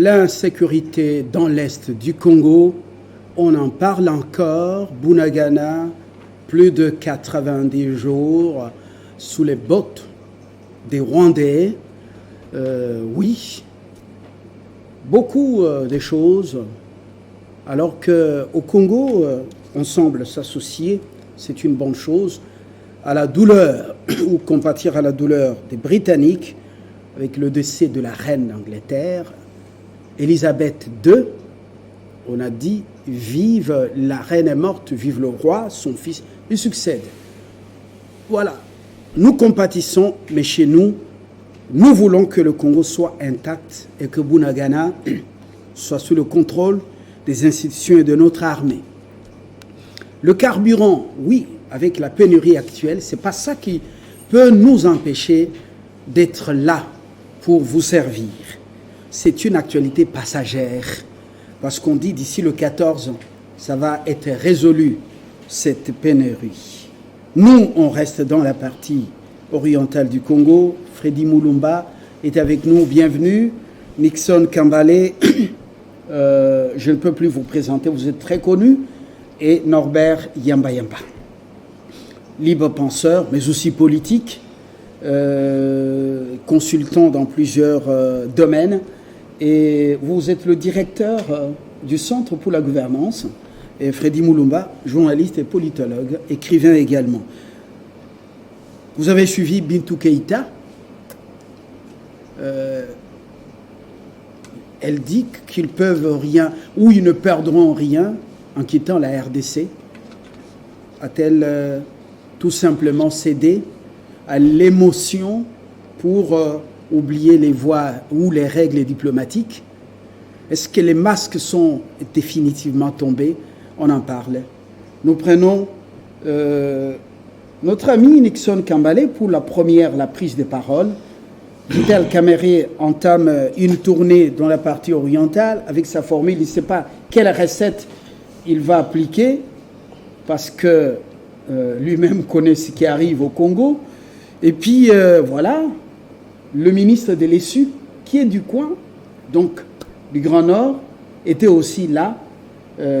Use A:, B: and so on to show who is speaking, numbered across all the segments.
A: l'insécurité dans l'est du Congo, on en parle encore. Bunagana, plus de 90 jours sous les bottes des Rwandais. Oui, beaucoup de choses. Alors qu'au Congo, on semble s'associer, c'est une bonne chose, à la douleur, ou compatir à la douleur des Britanniques, avec le décès de la reine d'Angleterre, Élisabeth II. On a dit, vive la reine est morte, vive le roi, son fils, il succède. Voilà, nous compatissons, mais chez nous, nous voulons que le Congo soit intact et que Bunagana soit sous le contrôle des institutions et de notre armée. Le carburant, oui, avec la pénurie actuelle, ce n'est pas ça qui peut nous empêcher d'être là pour vous servir. C'est une actualité passagère, parce qu'on dit d'ici le 14, ça va être résolu, cette pénurie. Nous, on reste dans la partie orientale du Congo. Freddy Mulumba est avec nous, bienvenue. Nixon Kambale, je ne peux plus vous présenter, vous êtes très connu. Et Norbert Yamba Yamba, libre penseur, mais aussi politique, consultant dans plusieurs domaines. Et vous êtes le directeur du Centre pour la gouvernance. Et Freddy Mulumba, journaliste et politologue, écrivain également. Vous avez suivi Bintou Keïta. Elle dit qu'ils peuvent rien, ou ils ne perdront rien en quittant la RDC. A-t-elle tout simplement cédé à l'émotion pour oublier les voies ou les règles diplomatiques? Est-ce que les masques sont définitivement tombés? On en parle. Nous prenons notre ami Nixon Kambale pour la prise de parole. Vital Kamerhe entame une tournée dans la partie orientale avec sa formule. Il ne sait pas quelle recette il va appliquer parce que lui-même connaît ce qui arrive au Congo. Et puis, voilà, le ministre de l'ESU, qui est du coin, donc du Grand Nord, était aussi là.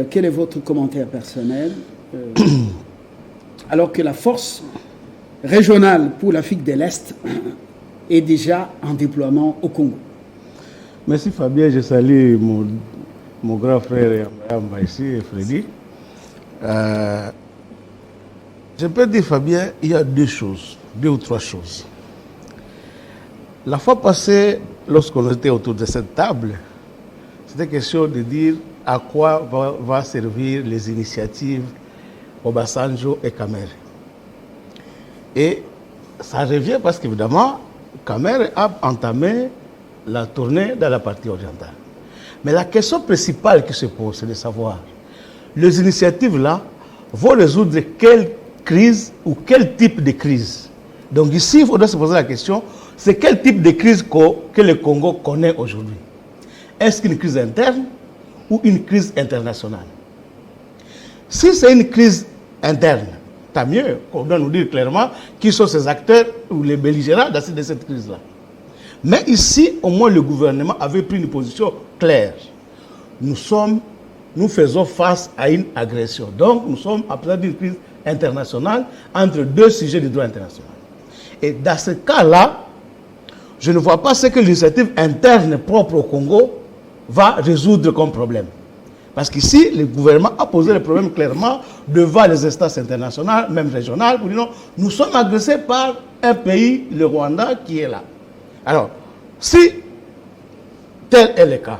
A: Quel est votre commentaire personnel alors que la force régionale pour l'Afrique de l'Est est déjà en déploiement au Congo?
B: Merci Fabien, je salue mon grand frère Yamba ici, Freddy. Je peux dire Fabien, il y a deux ou trois choses. La fois passée, lorsqu'on était autour de cette table, c'était question de dire à quoi va servir les initiatives Obasanjo et Kamerhe. Et ça revient parce qu'évidemment, Kamerhe a entamé la tournée dans la partie orientale. Mais la question principale qui se pose, c'est de savoir, les initiatives-là vont résoudre quelle crise ou quel type de crise. Donc ici, il faudrait se poser la question, c'est quel type de crise que le Congo connaît aujourd'hui? Est-ce qu'une crise interne ou une crise internationale? Si c'est une crise interne, tant mieux, on doit nous dire clairement qui sont ces acteurs ou les belligérants de cette crise-là. Mais ici, au moins, le gouvernement avait pris une position claire. Nous faisons face à une agression. Donc, nous sommes à présent d'une crise internationale entre deux sujets du droit international. Et dans ce cas-là, je ne vois pas ce que l'initiative interne propre au Congo va résoudre comme problème. Parce qu'ici, le gouvernement a posé le problème clairement devant les instances internationales, même régionales, pour dire non, nous sommes agressés par un pays, le Rwanda, qui est là. Alors, si tel est le cas,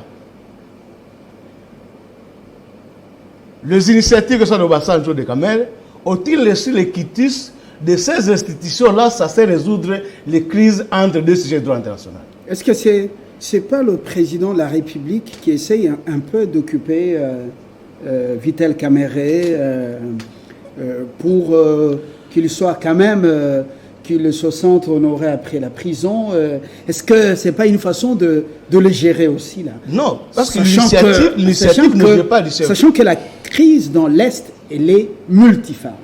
B: les initiatives que sont de Obasanjo de Kamerhe ont-ils laissé les quitus de ces institutions-là, ça sait résoudre les crises entre deux sujets de droit international?
A: Est-ce que c'est pas le président de la République qui essaye un peu d'occuper Vital Kamerhe pour qu'il soit quand même, qu'il se sente honoré après la prison? Est-ce que c'est pas une façon de le gérer aussi là?
B: Non, parce que l'initiative ne vient pas du chef.
A: Sachant que la crise dans l'Est, elle est multiforme.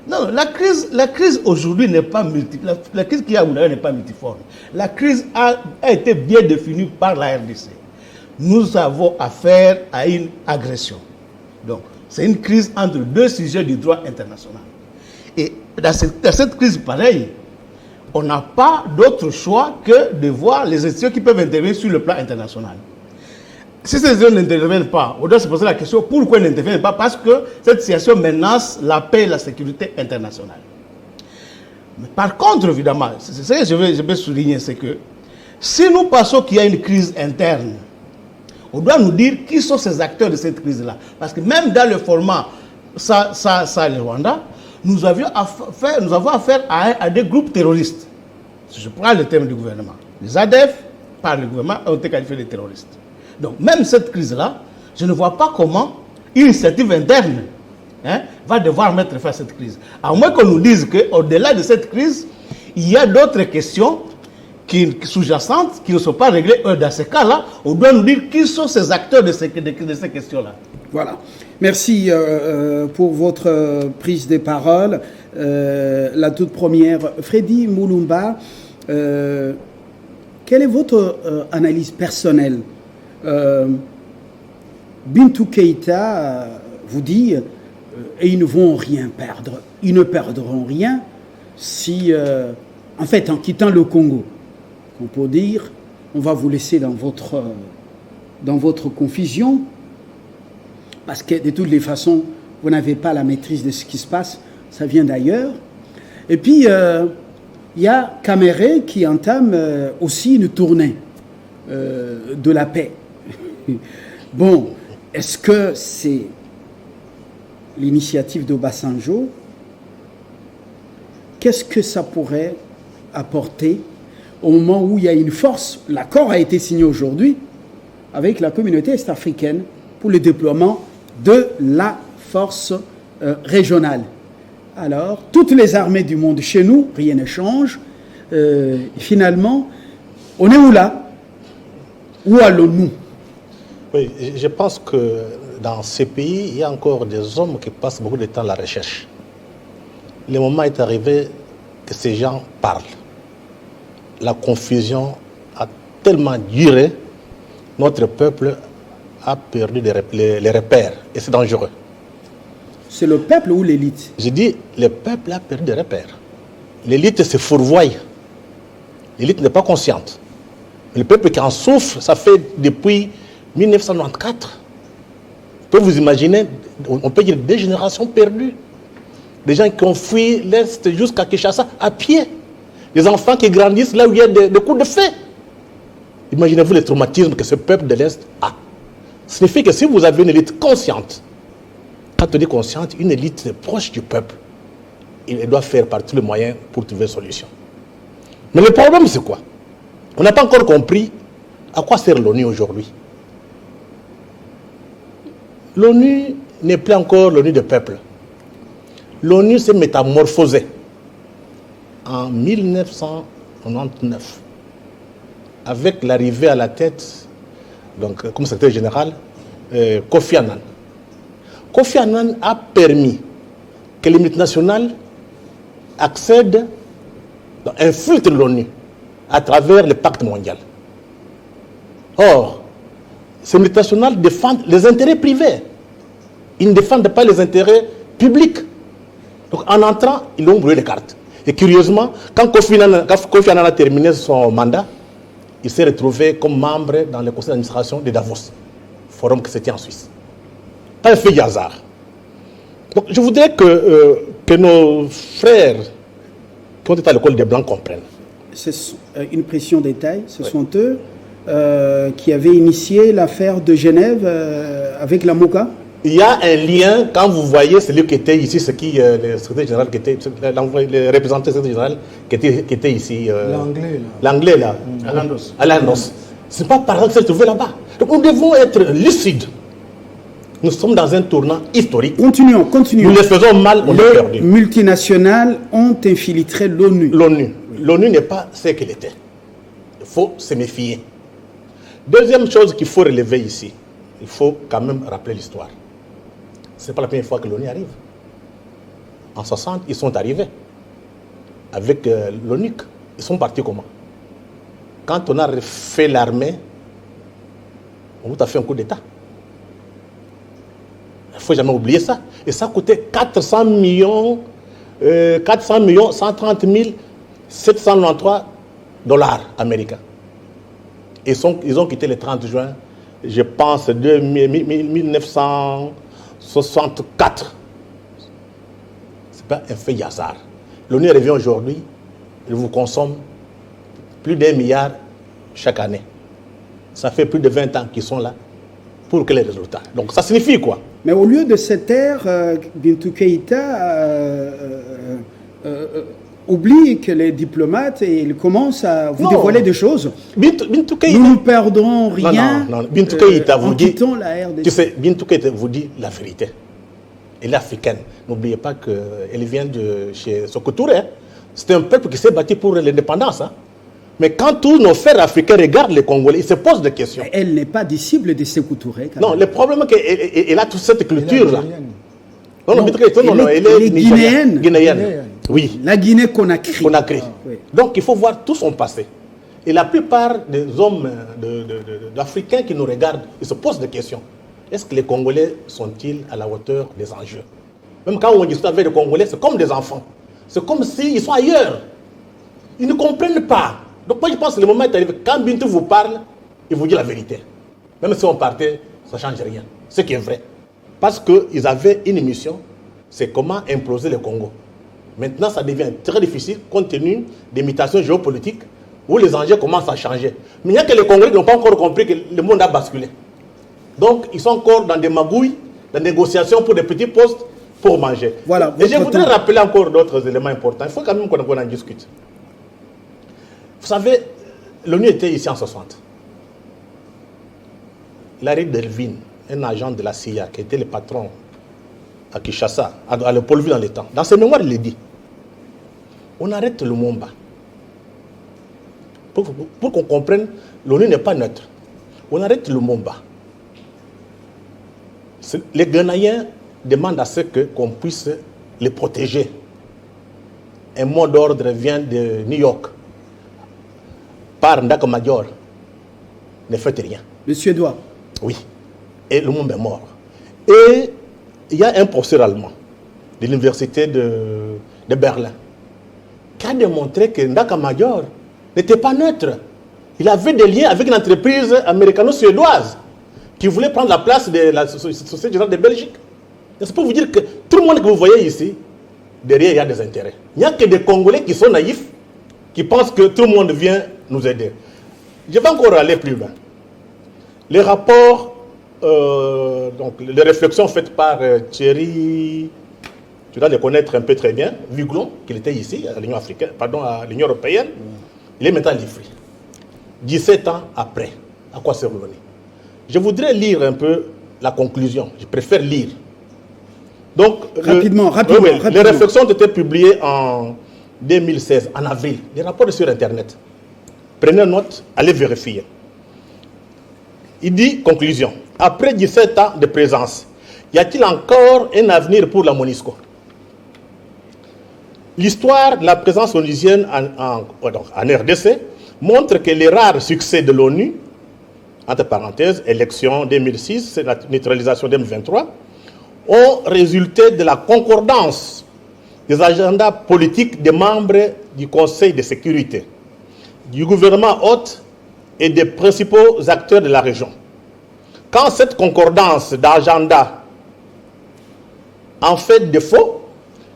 B: Non, la crise aujourd'hui n'est pas multiforme. La crise qu'il y a n'est pas multiforme. La crise a été bien définie par la RDC. nous avons affaire à une agression. Donc, c'est une crise entre deux sujets du droit international. Et dans cette crise pareille, on n'a pas d'autre choix que de voir les institutions qui peuvent intervenir sur le plan international. Si ces institutions n'interviennent pas, on doit se poser la question pourquoi elles n'interviennent pas? Parce que cette situation menace la paix et la sécurité internationale. Mais par contre, évidemment, c'est ce que je vais souligner, c'est que si nous pensons qu'il y a une crise interne, on doit nous dire qui sont ces acteurs de cette crise-là. Parce que même dans le format le Rwanda, nous avons affaire à des groupes terroristes. Si je prends le terme du gouvernement, les ADF, par le gouvernement, ont été qualifiés de terroristes. Donc même cette crise-là, je ne vois pas comment une initiative interne va devoir mettre fin à cette crise. À moins qu'on nous dise qu'au-delà de cette crise, il y a d'autres questions sous-jacentes qui ne sont pas réglées. Dans ce cas-là, on doit nous dire qui sont ces acteurs de ces questions-là. Voilà.
A: Merci pour votre prise de parole. La toute première, Freddy Mulumba, quelle est votre analyse personnelle? Bintou Keïta vous dit et ils ne vont rien perdre. Ils ne perdront rien si, en fait, en quittant le Congo, on peut dire, on va vous laisser dans votre confusion, parce que de toutes les façons, vous n'avez pas la maîtrise de ce qui se passe, ça vient d'ailleurs. Et puis, il y a Caméré qui entame aussi une tournée de la paix. Bon, est-ce que c'est l'initiative d'Obasanjo? Qu'est-ce que ça pourrait apporter au moment où il y a une force? L'accord a été signé aujourd'hui avec la communauté est-africaine pour le déploiement de la force régionale. Alors, toutes les armées du monde chez nous, rien ne change. Finalement, on est où là? Où allons-nous?
C: Oui, je pense que dans ces pays, il y a encore des hommes qui passent beaucoup de temps à la recherche. Le moment est arrivé que ces gens parlent. La confusion a tellement duré, notre peuple a perdu les repères et c'est dangereux.
A: C'est le peuple ou l'élite?
C: Je dis, le peuple a perdu des repères. L'élite se fourvoie. L'élite n'est pas consciente. Le peuple qui en souffre, ça fait depuis 1994. Vous pouvez vous imaginer, on peut dire des générations perdues. Des gens qui ont fui l'Est jusqu'à Kinshasa à pied. Des enfants qui grandissent là où il y a des coups de feu. Imaginez-vous les traumatismes que ce peuple de l'Est a. Ça signifie que si vous avez une élite consciente, quand on dit consciente, une élite proche du peuple, il doit faire par tous les moyens pour trouver une solution. Mais le problème, c'est quoi? On n'a pas encore compris à quoi sert l'ONU aujourd'hui. L'ONU n'est plus encore l'ONU des peuples. L'ONU s'est métamorphosée en 1999 avec l'arrivée à la tête, donc comme secrétaire général, Kofi Annan. Kofi Annan a permis que les multinationales accèdent, infiltrent l'ONU à travers le pacte mondial. Or, ces multinationales défendent les intérêts privés. Ils ne défendent pas les intérêts publics. Donc en entrant, ils ont brûlé les cartes. Et curieusement, quand Kofi Annan a terminé son mandat, il s'est retrouvé comme membre dans le conseil d'administration de Davos, forum qui se tient en Suisse. Pas un fait de hasard. Donc je voudrais que nos frères qui ont été à l'école des Blancs comprennent.
A: C'est une pression détail, ce sont eux qui avaient initié l'affaire de Genève avec la MOCA.
C: Il y a un lien, quand vous voyez celui qui était ici, le secrétaire général qui était, le représentant du secrétaire général qui était ici. L'anglais là. Alain Dos. Ce n'est pas par exemple qu'il s'est trouvé là-bas. Donc nous devons être lucides. Nous sommes dans un tournant historique.
A: Continuons.
C: Nous les faisons mal, on est perdu.
A: Les multinationales ont infiltré l'ONU.
C: L'ONU n'est pas ce qu'elle était. Il faut se méfier. Deuxième chose qu'il faut relever ici, il faut quand même rappeler l'histoire. Ce n'est pas la première fois que l'ONU arrive. En 60, ils sont arrivés avec l'ONUC. Ils sont partis comment? Quand on a refait l'armée, on vous a fait un coup d'État. Il ne faut jamais oublier ça. Et ça coûtait 400 millions, 130 793 dollars américains. Ils ont quitté le 30 juin, je pense, 1964. Ce n'est pas un fait hasard. L'ONU revient aujourd'hui, il vous consomme plus d'1 milliard chaque année. Ça fait plus de 20 ans qu'ils sont là pour quels résultats. Donc ça signifie quoi?
A: Mais au lieu de cette ère, Bintou Keïta oublie que les diplomates, ils commencent à vous dévoiler des choses.
C: Bintou Keïta,
A: nous ne perdrons rien
C: Bintou Keïta vous dit,
A: quittant la RDC.
C: Tu sais, Bintou Keïta vous dit la vérité. Elle est africaine. N'oubliez pas qu'elle vient de chez Sékou Touré. Hein. C'est un peuple qui s'est battu pour l'indépendance. Hein. Mais quand tous nos frères africains regardent les Congolais, ils se posent des questions.
A: Elle n'est pas disciple de Sékou Touré.
C: Non, le problème est qu'elle a toute cette culture-là.
A: Non, elle est guinéenne.
C: Oui.
A: La Guinée-Conakry.
C: Conakry.
A: Oui.
C: Donc il faut voir tout son passé. Et la plupart des hommes d'Africains qui nous regardent, ils se posent des questions. Est-ce que les Congolais sont-ils à la hauteur des enjeux? Même quand on discute avec les Congolais, c'est comme des enfants. C'est comme s'ils sont ailleurs. Ils ne comprennent pas. Donc moi je pense que le moment est arrivé. Quand Bintou vous parle, il vous dit la vérité. Même si on partait, ça ne change rien. Ce qui est vrai. Parce qu'ils avaient une mission, c'est comment imploser le Congo. Maintenant, ça devient très difficile compte tenu des mutations géopolitiques où les enjeux commencent à changer. Mais il n'y a que les Congolais qui n'ont pas encore compris que le monde a basculé. Donc, ils sont encore dans des magouilles, dans des négociations pour des petits postes pour manger.
A: Voilà,
C: et je voudrais rappeler encore d'autres éléments importants. Il faut quand même qu'on en discute. Vous savez, l'ONU était ici en 60. Larry Delvin, un agent de la CIA qui était le patron à Kinshasa, à le Pôle vu dans les temps. Dans ses mémoires, il dit, on arrête le Lumumba. Pour qu'on comprenne, l'ONU n'est pas neutre. On arrête le Lumumba. Les Ghanéens demandent à ce qu'on puisse les protéger. Un mot d'ordre vient de New York. Par Ndaka Madior. Ne faites rien.
A: Le Suédois.
C: Oui. Et Lumumba est mort. Et il y a un professeur allemand de l'université de Berlin qui a démontré que Ndaka Madior n'était pas neutre. Il avait des liens avec une entreprise américano-suédoise qui voulait prendre la place de la Société Générale de Belgique. C'est pour vous dire que tout le monde que vous voyez ici, derrière, il y a des intérêts. Il n'y a que des Congolais qui sont naïfs, qui pensent que tout le monde vient nous aider. Je vais encore aller plus loin. Les rapports, donc les réflexions faites par Thierry, tu dois les connaître un peu très bien, Viglon, qui était ici, à l'Union africaine, pardon, à l'Union européenne, il est maintenant livré. 17 ans après, à quoi sert l'ONU? Je voudrais lire un peu la conclusion. Je préfère lire. Donc,
A: rapidement.
C: Les réflexions ont été publiées en 2016, en avril. Les rapports sur Internet. Prenez note, allez vérifier. Il dit, conclusion, après 17 ans de présence, y a-t-il encore un avenir pour la MONUSCO? L'histoire de la présence onusienne en RDC montre que les rares succès de l'ONU, entre parenthèses, élection 2006, la neutralisation 2023, ont résulté de la concordance des agendas politiques des membres du Conseil de sécurité, du gouvernement hôte et des principaux acteurs de la région. Quand cette concordance d'agenda en fait défaut,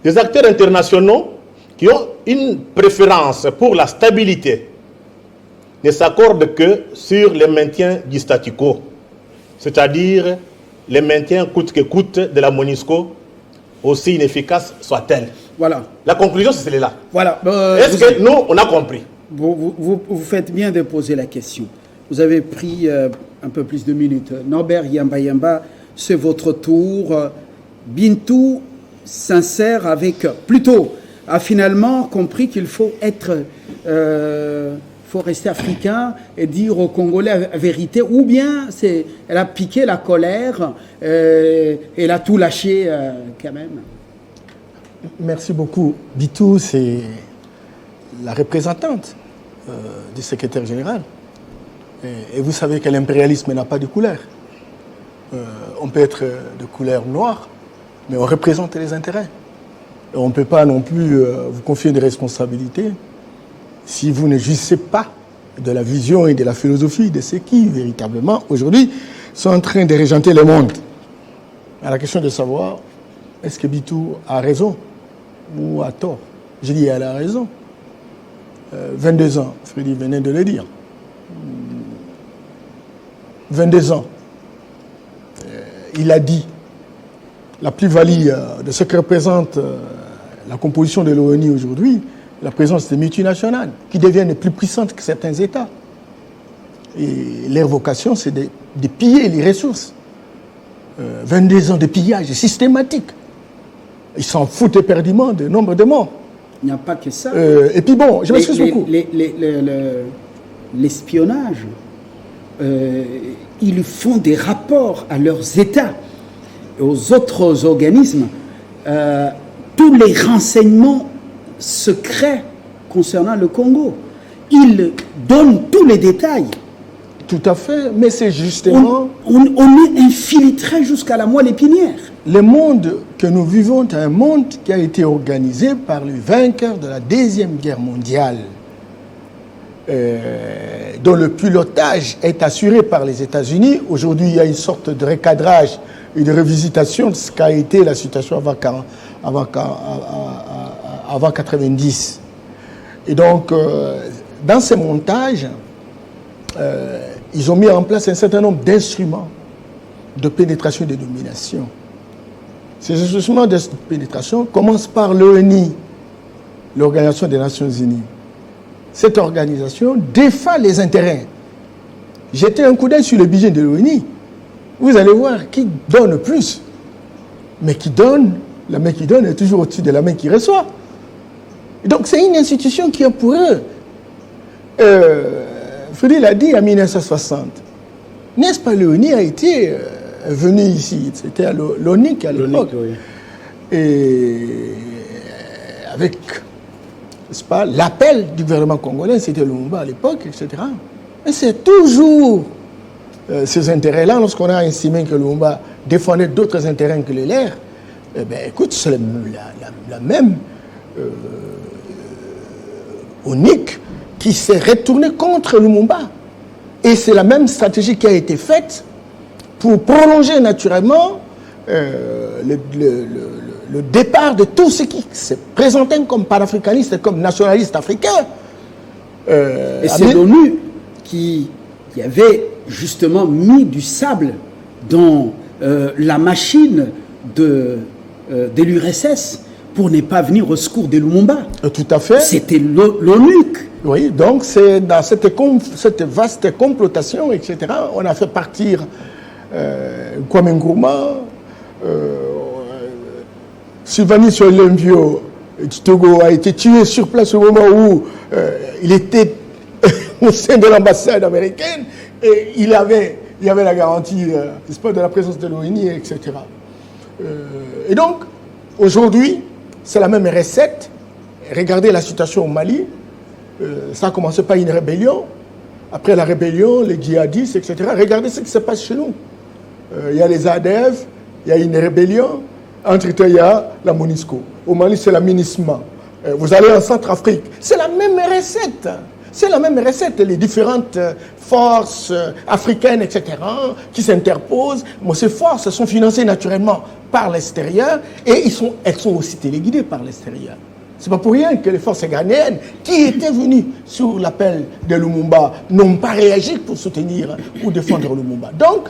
C: les acteurs internationaux qui ont une préférence pour la stabilité ne s'accordent que sur le maintien du statu quo, c'est-à-dire le maintien coûte que coûte de la MONUSCO, aussi inefficace soit-elle.
A: Voilà.
C: La conclusion, c'est celle-là.
A: Voilà.
C: Est-ce que nous, on a compris?
A: Vous faites bien de poser la question. Vous avez pris un peu plus de minutes. Norbert Yamba, c'est votre tour. Bintou sincère avec... Plutôt, a finalement compris qu'il faut être... faut rester africain et dire aux Congolais la vérité, ou bien elle a piqué la colère, elle a tout lâché quand même.
D: Merci beaucoup. Bintou, c'est la représentante du secrétaire général. Et vous savez que l'impérialisme n'a pas de couleur. On peut être de couleur noire, mais on représente les intérêts. Et on ne peut pas non plus vous confier des responsabilités si vous ne jouissez pas de la vision et de la philosophie de ceux qui, véritablement, aujourd'hui, sont en train de régenter le monde. À la question de savoir, est-ce que Bitou a raison ou a tort? Je dis, elle a raison. 22 ans, Freddy venait de le dire. 22 ans. Il a dit la plus-value de ce que représente la composition de l'ONU aujourd'hui, la présence des multinationales, qui deviennent plus puissantes que certains États. Et leur vocation, c'est de piller les ressources. 22 ans de pillage systématique. Ils s'en foutent éperdument du nombre de morts.
A: Il n'y a pas que ça.
D: Et puis bon, je m'excuse beaucoup.
A: L'espionnage, ils font des rapports à leurs États et aux autres organismes. Tous les renseignements secrets concernant le Congo. Ils donnent tous les détails.
D: Tout à fait, mais c'est justement...
A: On est infiltré jusqu'à la moelle épinière.
D: Le monde que nous vivons est un monde qui a été organisé par les vainqueurs de la Deuxième Guerre mondiale, dont le pilotage est assuré par les États-Unis. Aujourd'hui, il y a une sorte de recadrage et de revisitation de ce qu'a été la situation avant 90. Et donc, dans ces montages, ils ont mis en place un certain nombre d'instruments de pénétration et de domination. Ces instruments de pénétration commencent par l'ONU, l'Organisation des Nations Unies. Cette organisation défend les intérêts. Jetez un coup d'œil sur le budget de l'ONU. Vous allez voir qui donne plus. Mais qui donne, la main qui donne est toujours au-dessus de la main qui reçoit. Et donc c'est une institution qui a pour eux. Freddy l'a dit en 1960. N'est-ce pas, l'ONU a été venu ici. C'était l'ONU à l'époque. Oui. Et avec, n'est-ce pas, l'appel du gouvernement congolais, c'était Lumumba à l'époque, etc. Mais c'est toujours ces intérêts-là, lorsqu'on a estimé que Lumumba défendait d'autres intérêts que les leurs, eh bien, écoute, c'est la même unique qui s'est retournée contre Lumumba. Et c'est la même stratégie qui a été faite pour prolonger naturellement le départ de tous ceux qui se présentaient comme panafricanistes et comme nationalistes africains.
A: Et c'est l'ONU qui avait justement mis du sable dans la machine de l'URSS pour ne pas venir au secours de Lumumba.
D: Tout à fait.
A: C'était l'ONU.
D: Oui, donc c'est dans cette vaste complotation, etc., on a fait partir Kwame Nkrumah, Sylvanus Olympio du Togo a été tué sur place au moment où il était au sein de l'ambassade américaine et il y avait la garantie de la présence de l'ONU, etc. Et donc, aujourd'hui, c'est la même recette. Regardez la situation au Mali. Ça a commencé par une rébellion. Après la rébellion, les djihadistes, etc. Regardez ce qui se passe chez nous. Il y a les ADF, il y a une rébellion. Entre-temps, il y a la MONUSCO. Au Mali, c'est la MINUSMA. Vous allez en Centrafrique. C'est la même recette. C'est la même recette. Les différentes forces africaines, etc., qui s'interposent. Bon, ces forces sont financées naturellement par l'extérieur et elles sont aussi téléguidées par l'extérieur. Ce n'est pas pour rien que les forces ghanéennes, qui étaient venues sur l'appel de Lumumba, n'ont pas réagi pour soutenir ou défendre Lumumba. Donc,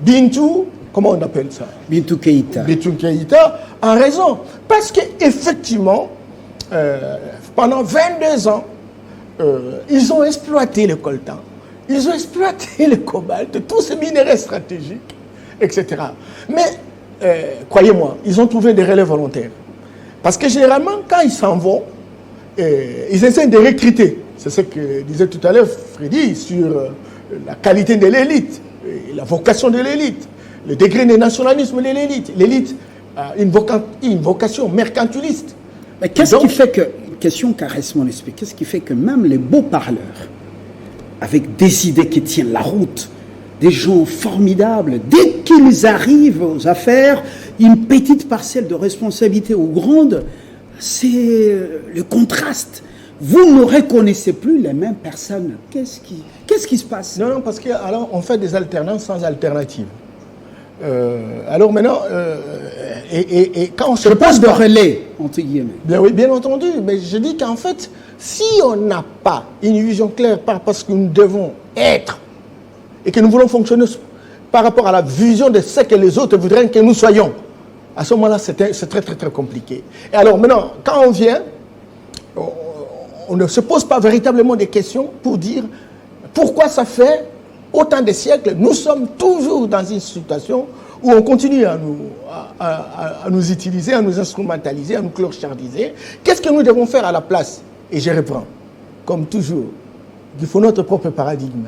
D: Bintou, comment on appelle ça?
A: Bintou Keïta.
D: Bintou Keïta a raison. Parce qu'effectivement, pendant 22 ans, ils ont exploité le coltan, ils ont exploité le cobalt, tous ces minéraux stratégiques, etc. Mais, croyez-moi, ils ont trouvé des relais volontaires. Parce que généralement, quand ils s'en vont, ils essaient de recruter. C'est ce que disait tout à l'heure Freddy sur la qualité de l'élite, la vocation de l'élite, le degré de nationalisme de l'élite. L'élite a une vocation mercantiliste.
A: Mais qu'est-ce qui fait que, question caresse mon esprit, qu'est-ce qui fait que même les beaux parleurs avec des idées qui tiennent la route, des gens formidables. Dès qu'ils arrivent aux affaires, une petite parcelle de responsabilité ou grande, c'est le contraste. Vous ne reconnaissez plus les mêmes personnes. Qu'est-ce qui se passe?
D: Non, parce que alors on fait des alternances sans alternative. Alors maintenant, et quand on se
A: passe de relais, entre guillemets.
D: Bien, oui, bien entendu, mais je dis qu'en fait, si on n'a pas une vision claire parce que nous devons être et que nous voulons fonctionner par rapport à la vision de ce que les autres voudraient que nous soyons, à ce moment-là, c'est très, très, très compliqué. Et alors maintenant, quand on vient, on ne se pose pas véritablement des questions pour dire pourquoi ça fait autant de siècles, nous sommes toujours dans une situation où on continue à nous utiliser, à nous instrumentaliser, à nous clochardiser. Qu'est-ce que nous devons faire à la place? Et je reprends, comme toujours, il faut notre propre paradigme.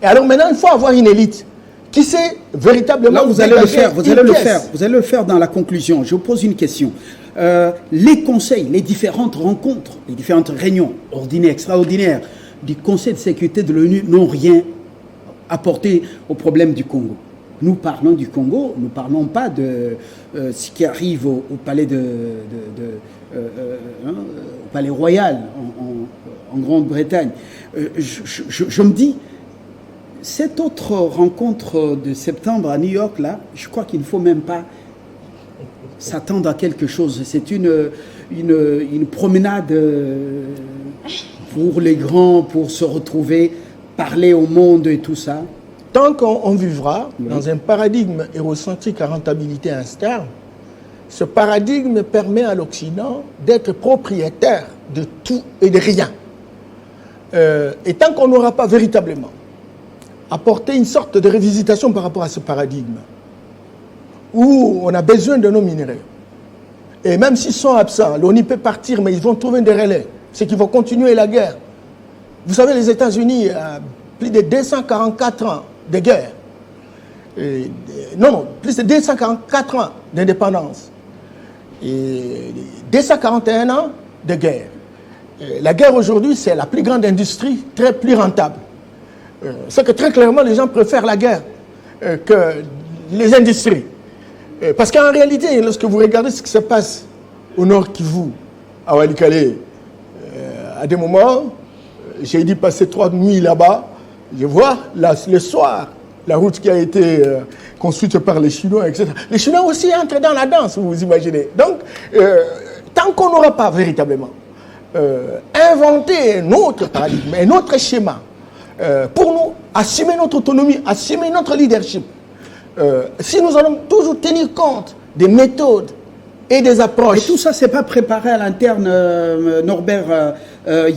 D: Et alors maintenant, il faut avoir une élite qui sait véritablement...
A: Là, vous allez le faire dans la conclusion. Je vous pose une question. Les conseils, les différentes rencontres, les différentes réunions ordinaires, extraordinaires du Conseil de sécurité de l'ONU n'ont rien apporté au problème du Congo. Nous parlons du Congo, nous ne parlons pas de ce qui arrive au palais au palais royal en Grande-Bretagne. Je me dis, cette autre rencontre de septembre à New York, là, je crois qu'il ne faut même pas s'attendre à quelque chose. C'est une promenade pour les grands, pour se retrouver, parler au monde et tout ça.
D: Tant qu'on vivra dans un paradigme hérocentrique à rentabilité instable, ce paradigme permet à l'Occident d'être propriétaire de tout et de rien. Et tant qu'on n'aura pas véritablement apporté une sorte de révisitation par rapport à ce paradigme, où on a besoin de nos minéraux, et même s'ils sont absents, l'ONU peut partir, mais ils vont trouver des relais, c'est qu'ils vont continuer la guerre. Vous savez, les États-Unis, plus de 244 ans de guerre. Non, plus de 244 ans d'indépendance. Et 241 ans de guerre. La guerre aujourd'hui, c'est la plus grande industrie, très plus rentable. C'est que très clairement, les gens préfèrent la guerre que les industries. Parce qu'en réalité, lorsque vous regardez ce qui se passe au Nord Kivu, à Walikale, à des moments, j'ai dû passer 3 nuits là-bas. Je vois le soir la route qui a été construite par les Chinois, etc. Les Chinois aussi entrent dans la danse, vous imaginez. Donc, tant qu'on n'aura pas véritablement inventé un autre paradigme, un autre schéma, pour nous, assumer notre autonomie, assumer notre leadership, si nous allons toujours tenir compte des méthodes et des approches...
A: Et tout ça, c'est pas préparé à l'interne, Norbert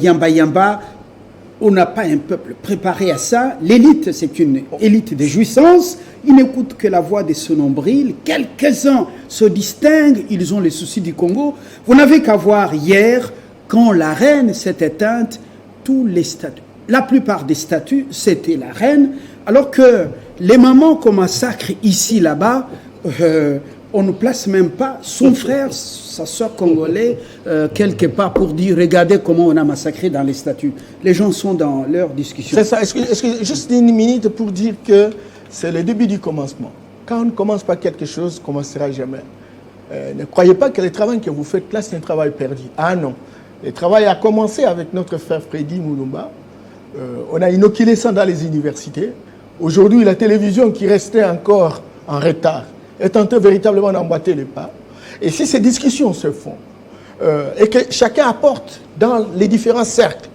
A: Yamba. On n'a pas un peuple préparé à ça. L'élite, c'est une élite de jouissance. Ils n'écoutent que la voix de ce nombril. Quelques-uns se distinguent. Ils ont les soucis du Congo. Vous n'avez qu'à voir hier, quand la reine s'est éteinte, tous les statues. La plupart des statues, c'était la reine. Alors que les mamans qu'on massacre ici, là-bas, on ne place même pas son frère, sa soeur congolais, quelque part pour dire, regardez comment on a massacré dans les statues. Les gens sont dans leur discussion.
D: C'est ça. Est-ce que juste une minute pour dire que c'est le début du commencement. Quand on ne commence pas quelque chose, on ne commencera jamais. Ne croyez pas que le travail que vous faites là, c'est un travail perdu. Ah non. Le travail a commencé avec notre frère Freddy Moulumba. On a inoculé ça dans les universités. Aujourd'hui, la télévision qui restait encore en retard est en train véritablement d'emboîter les pas. Et si ces discussions se font, et que chacun apporte dans les différents cercles,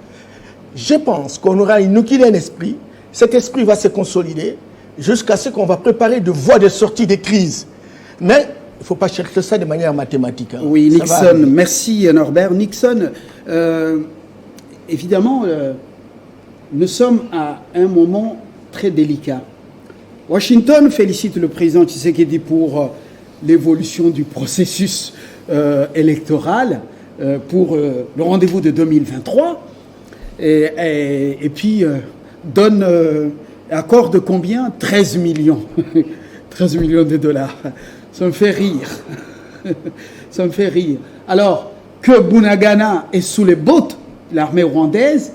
D: je pense qu'on aura inoculé un esprit. Cet esprit va se consolider jusqu'à ce qu'on va préparer de voies de sortie des crises. Mais il ne faut pas chercher ça de manière mathématique. Hein.
A: Oui, Nixon. Merci Norbert. Nixon, évidemment, nous sommes à un moment très délicat. Washington félicite le président Tshisekedi pour l'évolution du processus électoral pour le rendez-vous de 2023 et puis accorde combien? 13 millions. 13 millions de dollars. Ça me fait rire. Ça me fait rire. Alors que Bunagana est sous les bottes de l'armée rwandaise,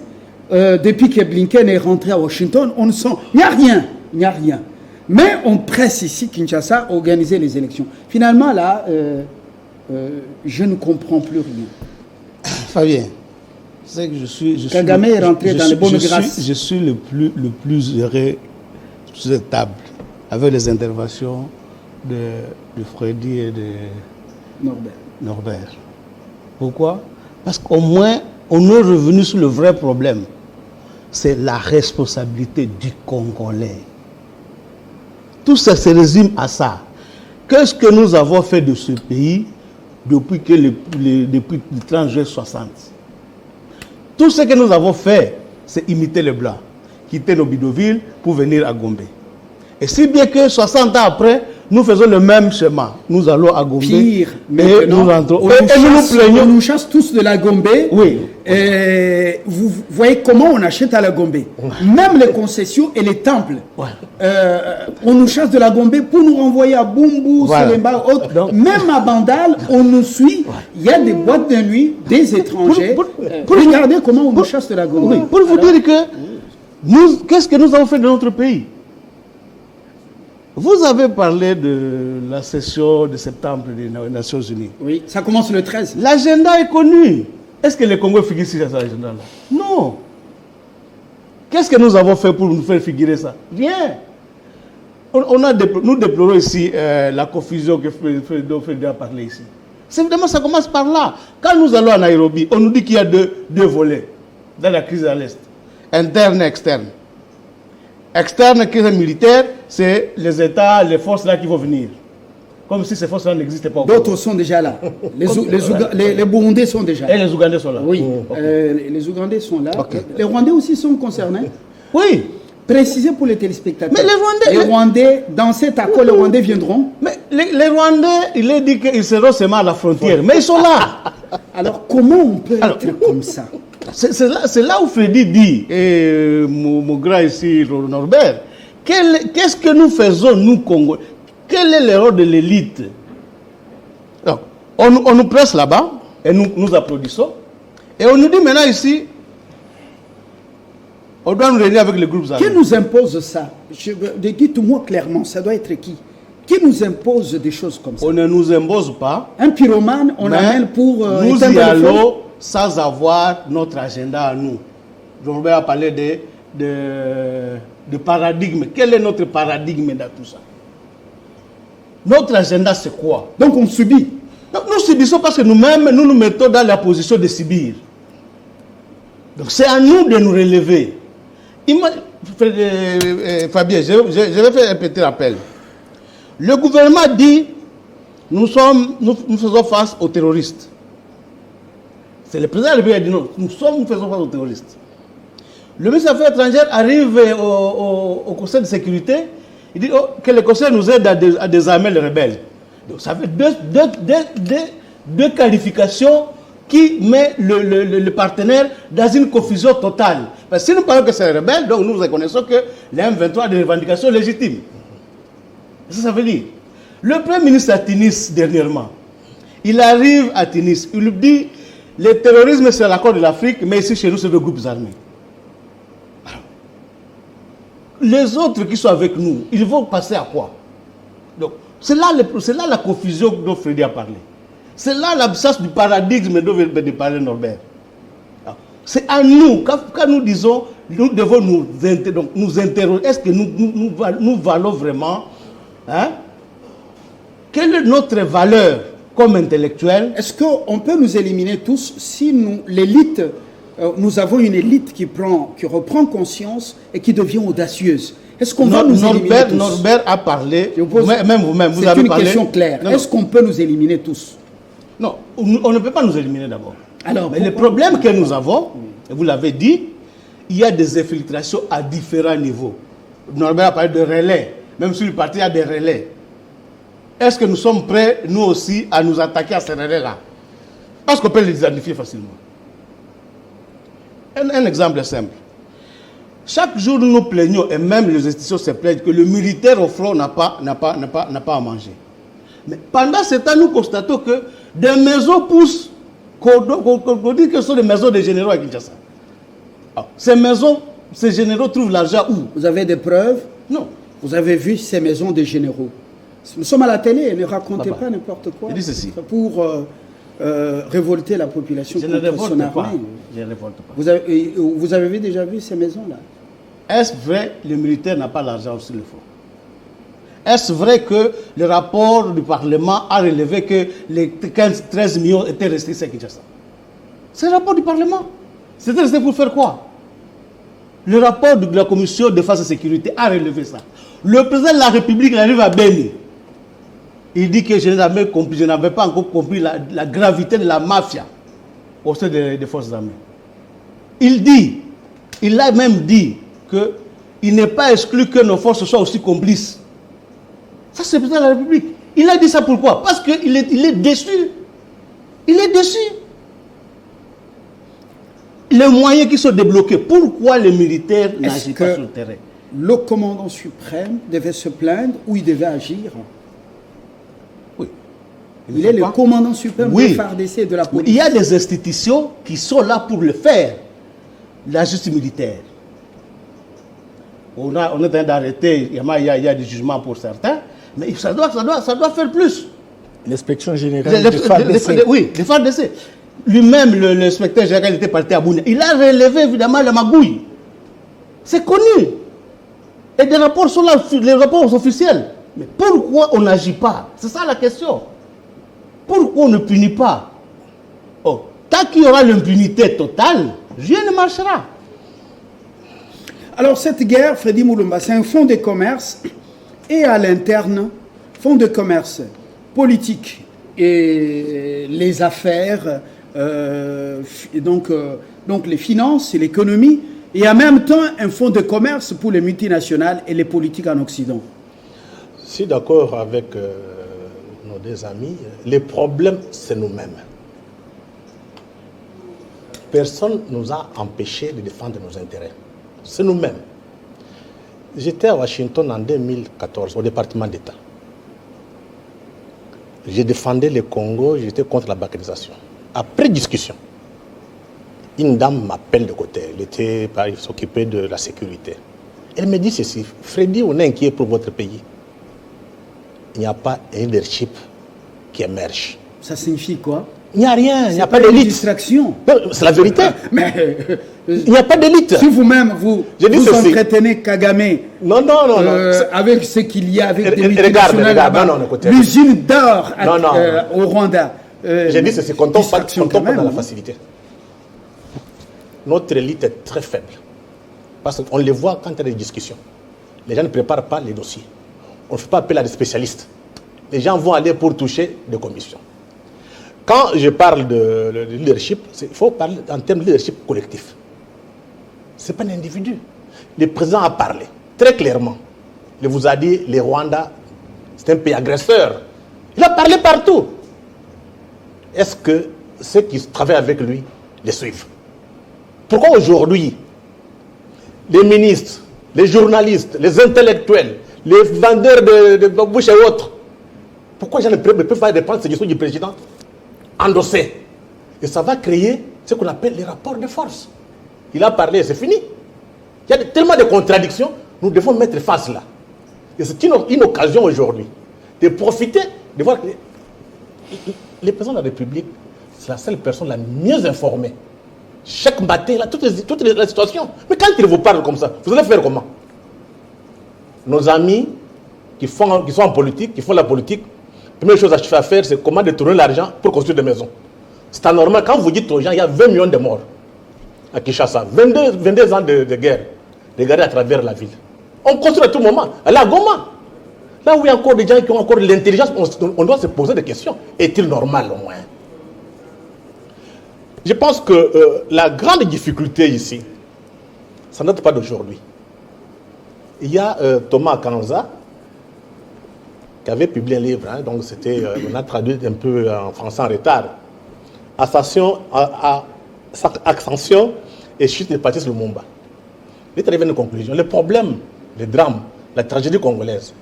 A: depuis que Blinken est rentré à Washington, on ne sent... Il n'y a rien. Il n'y a rien. Mais on presse ici, Kinshasa, à organiser les élections. Finalement, là, je ne comprends plus rien.
B: Fabien, c'est que je suis
A: Kagame est rentré dans les bonnes grâces.
B: Je suis le plus heureux sur cette table, avec les interventions de Freddy et de Norbert. Pourquoi? Parce qu'au moins, on est revenu sur le vrai problème. C'est la responsabilité du Congolais. Tout ça se résume à ça. Qu'est-ce que nous avons fait de ce pays depuis le 30 juin 60? Tout ce que nous avons fait, c'est imiter les Blancs, quitter nos bidonvilles pour venir à Gombe. Et si bien que 60 ans après, nous faisons le même schéma. Nous allons à Gombe.
A: Pire,
B: et nous rentrons.
A: On nous chasse tous de la Gombe.
B: Oui.
A: Et vous voyez comment on achète à la Gombe. Même les concessions et les temples.
B: Ouais.
A: On nous chasse de la Gombe pour nous renvoyer à Bumbu,
B: voilà.
A: Selemba, autres. Donc, même à Bandal, on nous suit. Il y a des boîtes de nuit, des étrangers. Regardez comment on nous chasse de la Gombe.
B: Oui. Pour vous dire que qu'est-ce que nous avons fait de notre pays? Vous avez parlé de la session de septembre des Nations Unies.
A: Oui, ça commence le 13.
B: L'agenda est connu. Est-ce que les Congolais figurent sur cet agenda-là? Non. Qu'est-ce que nous avons fait pour nous faire figurer ça? Rien. Nous déplorons ici la confusion que Frédéric a parlé ici. C'est évidemment, ça commence par là. Quand nous allons à Nairobi, on nous dit qu'il y a deux volets dans la crise à l'Est. Interne et externe. Externe, crise militaire, c'est les États, les forces là qui vont venir. Comme si ces forces-là n'existaient pas.
A: D'autres sont déjà là. Les Burundais sont déjà là.
B: Et les Ougandais sont là.
A: Oui, les Ougandais sont là. Okay. Les Rwandais aussi sont concernés.
B: Oui.
A: Précisez pour les téléspectateurs.
B: Mais
A: les Rwandais, dans cet accord, les Rwandais viendront.
B: Mais les Rwandais, il est dit qu'ils seront seulement à la frontière. Mais ils sont là.
A: Alors, comment on peut être comme ça?
B: C'est là où Freddy dit, et mon grand ici, Norbert, qu'est-ce que nous faisons, nous, Congolais? Quelle est l'erreur de l'élite? On nous presse là-bas, et nous applaudissons, et on nous dit maintenant ici, on doit nous réunir avec les groupes armés.
A: Qui nous impose ça? Dites-moi clairement, ça doit être qui? Qui nous impose des choses comme ça?
B: On ne nous impose pas.
A: Un pyromane, on amène pour...
B: nous y allons sans avoir notre agenda à nous. Robert a parlé de paradigme. Quel est notre paradigme dans tout ça? Notre agenda, c'est quoi?
A: Donc on subit.
B: Donc, nous subissons parce que nous-mêmes, nous mettons dans la position de subir. Donc c'est à nous de nous relever. Fabien, je vais faire un petit rappel. Le gouvernement dit, nous faisons face aux terroristes. C'est le président de la République qui dit non, nous faisons face aux terroristes. Le ministre des Affaires étrangères arrive au Conseil de sécurité, il dit que le Conseil nous aide à désarmer les rebelles. Donc ça fait deux qualifications qui met le partenaire dans une confusion totale. Parce que si nous parlons que c'est les rebelles, donc nous reconnaissons que les M23 a des revendications légitimes. Ça veut dire, le Premier ministre à Tunis dernièrement, il arrive à Tunis, il lui dit, le terrorisme c'est l'accord de l'Afrique, mais ici chez nous c'est des groupes armés. Les autres qui sont avec nous, ils vont passer à quoi? Donc, c'est là la confusion dont Freddy a parlé. C'est là l'absence du paradigme dont vient de parler Norbert. C'est à nous, quand nous disons, nous devons nous interroger, est-ce que nous valons vraiment, hein? Quelle est notre valeur comme intellectuel?
A: Est-ce qu'on peut nous éliminer tous si l'élite, nous avons une élite qui reprend conscience et qui devient audacieuse? Est-ce qu'on va nous éliminer tous?
B: Norbert a parlé, même vous-même, vous
A: C'est
B: avez parlé.
A: une question claire. Est-ce qu'on peut nous éliminer tous?
B: Non, on ne peut pas nous éliminer d'abord.
A: Alors,
B: mais le problème que nous avons, et vous l'avez dit, il y a des infiltrations à différents niveaux. Norbert a parlé de relais, même si le parti a des relais. Est-ce que nous sommes prêts, nous aussi, à nous attaquer à ces relais-là? Est-ce qu'on peut les identifier facilement? Un exemple simple. Chaque jour, nous nous plaignons, et même les institutions se plaignent, que le militaire au front n'a pas à manger. Mais pendant ce temps, nous constatons que des maisons poussent, qu'on dit que ce sont des maisons de généraux à Kinshasa.
E: Ces maisons, ces généraux trouvent l'argent où?
A: Vous avez des preuves?
E: Non.
A: Vous avez vu ces maisons des généraux? Nous sommes à la télé, ne racontez
E: Papa,
A: pas n'importe quoi.
E: je dis ceci.
A: Pour révolter la population
E: Je ne
A: contre son
E: révolte pas.
A: armée.
E: Je ne révolte pas.
A: Vous avez déjà vu ces maisons-là?
E: Est-ce vrai que le militaire n'a pas l'argent s'il le faut? Est-ce vrai que le rapport du Parlement a relevé que les 13 millions étaient restés à Kinshasa? C'est le rapport du Parlement. C'était resté pour faire quoi? Le rapport de la Commission de défense et sécurité a relevé ça. Le président de la République arrive à Béni. Il dit que je n'avais pas encore compris la gravité de la mafia au sein des forces armées. Il a même dit qu'il n'est pas exclu que nos forces soient aussi complices. Ça, c'est le président de la République. Il a dit ça pourquoi? Parce qu'il est déçu. Il est déçu. Les moyens qui sont débloqués, pourquoi les militaires n'agissent pas sur le terrain?
A: Le commandant suprême devait se plaindre ou il devait agir?
E: Oui.
A: Il est le commandant suprême de FARDC et de la police.
E: Il y a des institutions qui sont là pour le faire. La justice militaire. On est en train d'arrêter, il y a des jugements pour certains, mais ça doit faire plus.
D: L'inspection générale de FARDC.
E: Oui, de FARDC. Lui-même, l'inspecteur général était parti à Bounia. Il a relevé évidemment la magouille. C'est connu. Et des rapports sont là, les rapports officiels. Mais pourquoi on n'agit pas? C'est ça la question. Pourquoi on ne punit pas? Tant qu'il y aura l'impunité totale, rien ne marchera.
A: Alors cette guerre, Freddy Moulumba, c'est un fonds de commerce et à l'interne, fonds de commerce politique et les affaires, donc les finances et l'économie, et en même temps un fonds de commerce pour les multinationales et les politiques en Occident.
C: Je suis d'accord avec nos deux amis. Le problème, c'est nous-mêmes. Personne ne nous a empêchés de défendre nos intérêts. C'est nous-mêmes. J'étais à Washington en 2014, au département d'État. J'ai défendu le Congo, j'étais contre la balkanisation. Après discussion, une dame m'appelle de côté, elle s'occupait de la sécurité. Elle me dit ceci: Freddy, on est inquiet pour votre pays. Il n'y a pas un leadership qui émerge.
A: Ça signifie quoi?
C: Il n'y a rien, il n'y a pas
A: une
C: d'élite.
A: distraction.
C: C'est la vérité.
A: Mais
C: il n'y a pas d'élite.
A: Si vous-même, vous entretenez Kagame
C: non.
A: avec ce qu'il y a avec des
C: regarde,
A: là-bas, l'usine d'or au Rwanda.
C: J'ai dit ceci, qu'on tombe pas dans la facilité. Notre élite est très faible. Parce qu'on les voit quand il y a des discussions. Les gens ne préparent pas les dossiers. On ne fait pas appel à des spécialistes. Les gens vont aller pour toucher des commissions. Quand je parle de leadership, il faut parler en termes de leadership collectif. Ce n'est pas un individu. Le président a parlé très clairement. Il vous a dit, le Rwanda, c'est un pays agresseur. Il a parlé partout. Est-ce que ceux qui travaillent avec lui les suivent? Pourquoi aujourd'hui, les ministres, les journalistes, les intellectuels, les vendeurs de bouche et autres, pourquoi les gens ne peuvent pas reprendre ces discours du président endossés? Et ça va créer ce qu'on appelle les rapports de force. Il a parlé, c'est fini. Il y a tellement de contradictions, nous devons mettre face là. Et c'est une occasion aujourd'hui de profiter, de voir que le président de la République, c'est la seule personne la mieux informée. Chaque matin, là, toutes les situations. Mais quand il vous parle comme ça, vous allez faire comment? Nos amis qui sont en politique, qui font la politique, la première chose à faire, c'est comment détourner l'argent pour construire des maisons. C'est anormal. Quand vous dites aux gens, il y a 20 millions de morts à Kinshasa, 22 ans de guerre. Regardez à travers la ville. On construit à tout moment. À la Goma, là où il y a encore des gens qui ont encore de l'intelligence, on doit se poser des questions. Est-il normal au moins? Je pense que la grande difficulté ici, ça ne date pas d'aujourd'hui. Il y a Thomas Kanza qui avait publié un livre, hein, donc on a traduit un peu en français en retard. Ascension et chute de Patrice Lumumba. Il est arrivé à une conclusion. Le problème, le drame, la tragédie congolaise,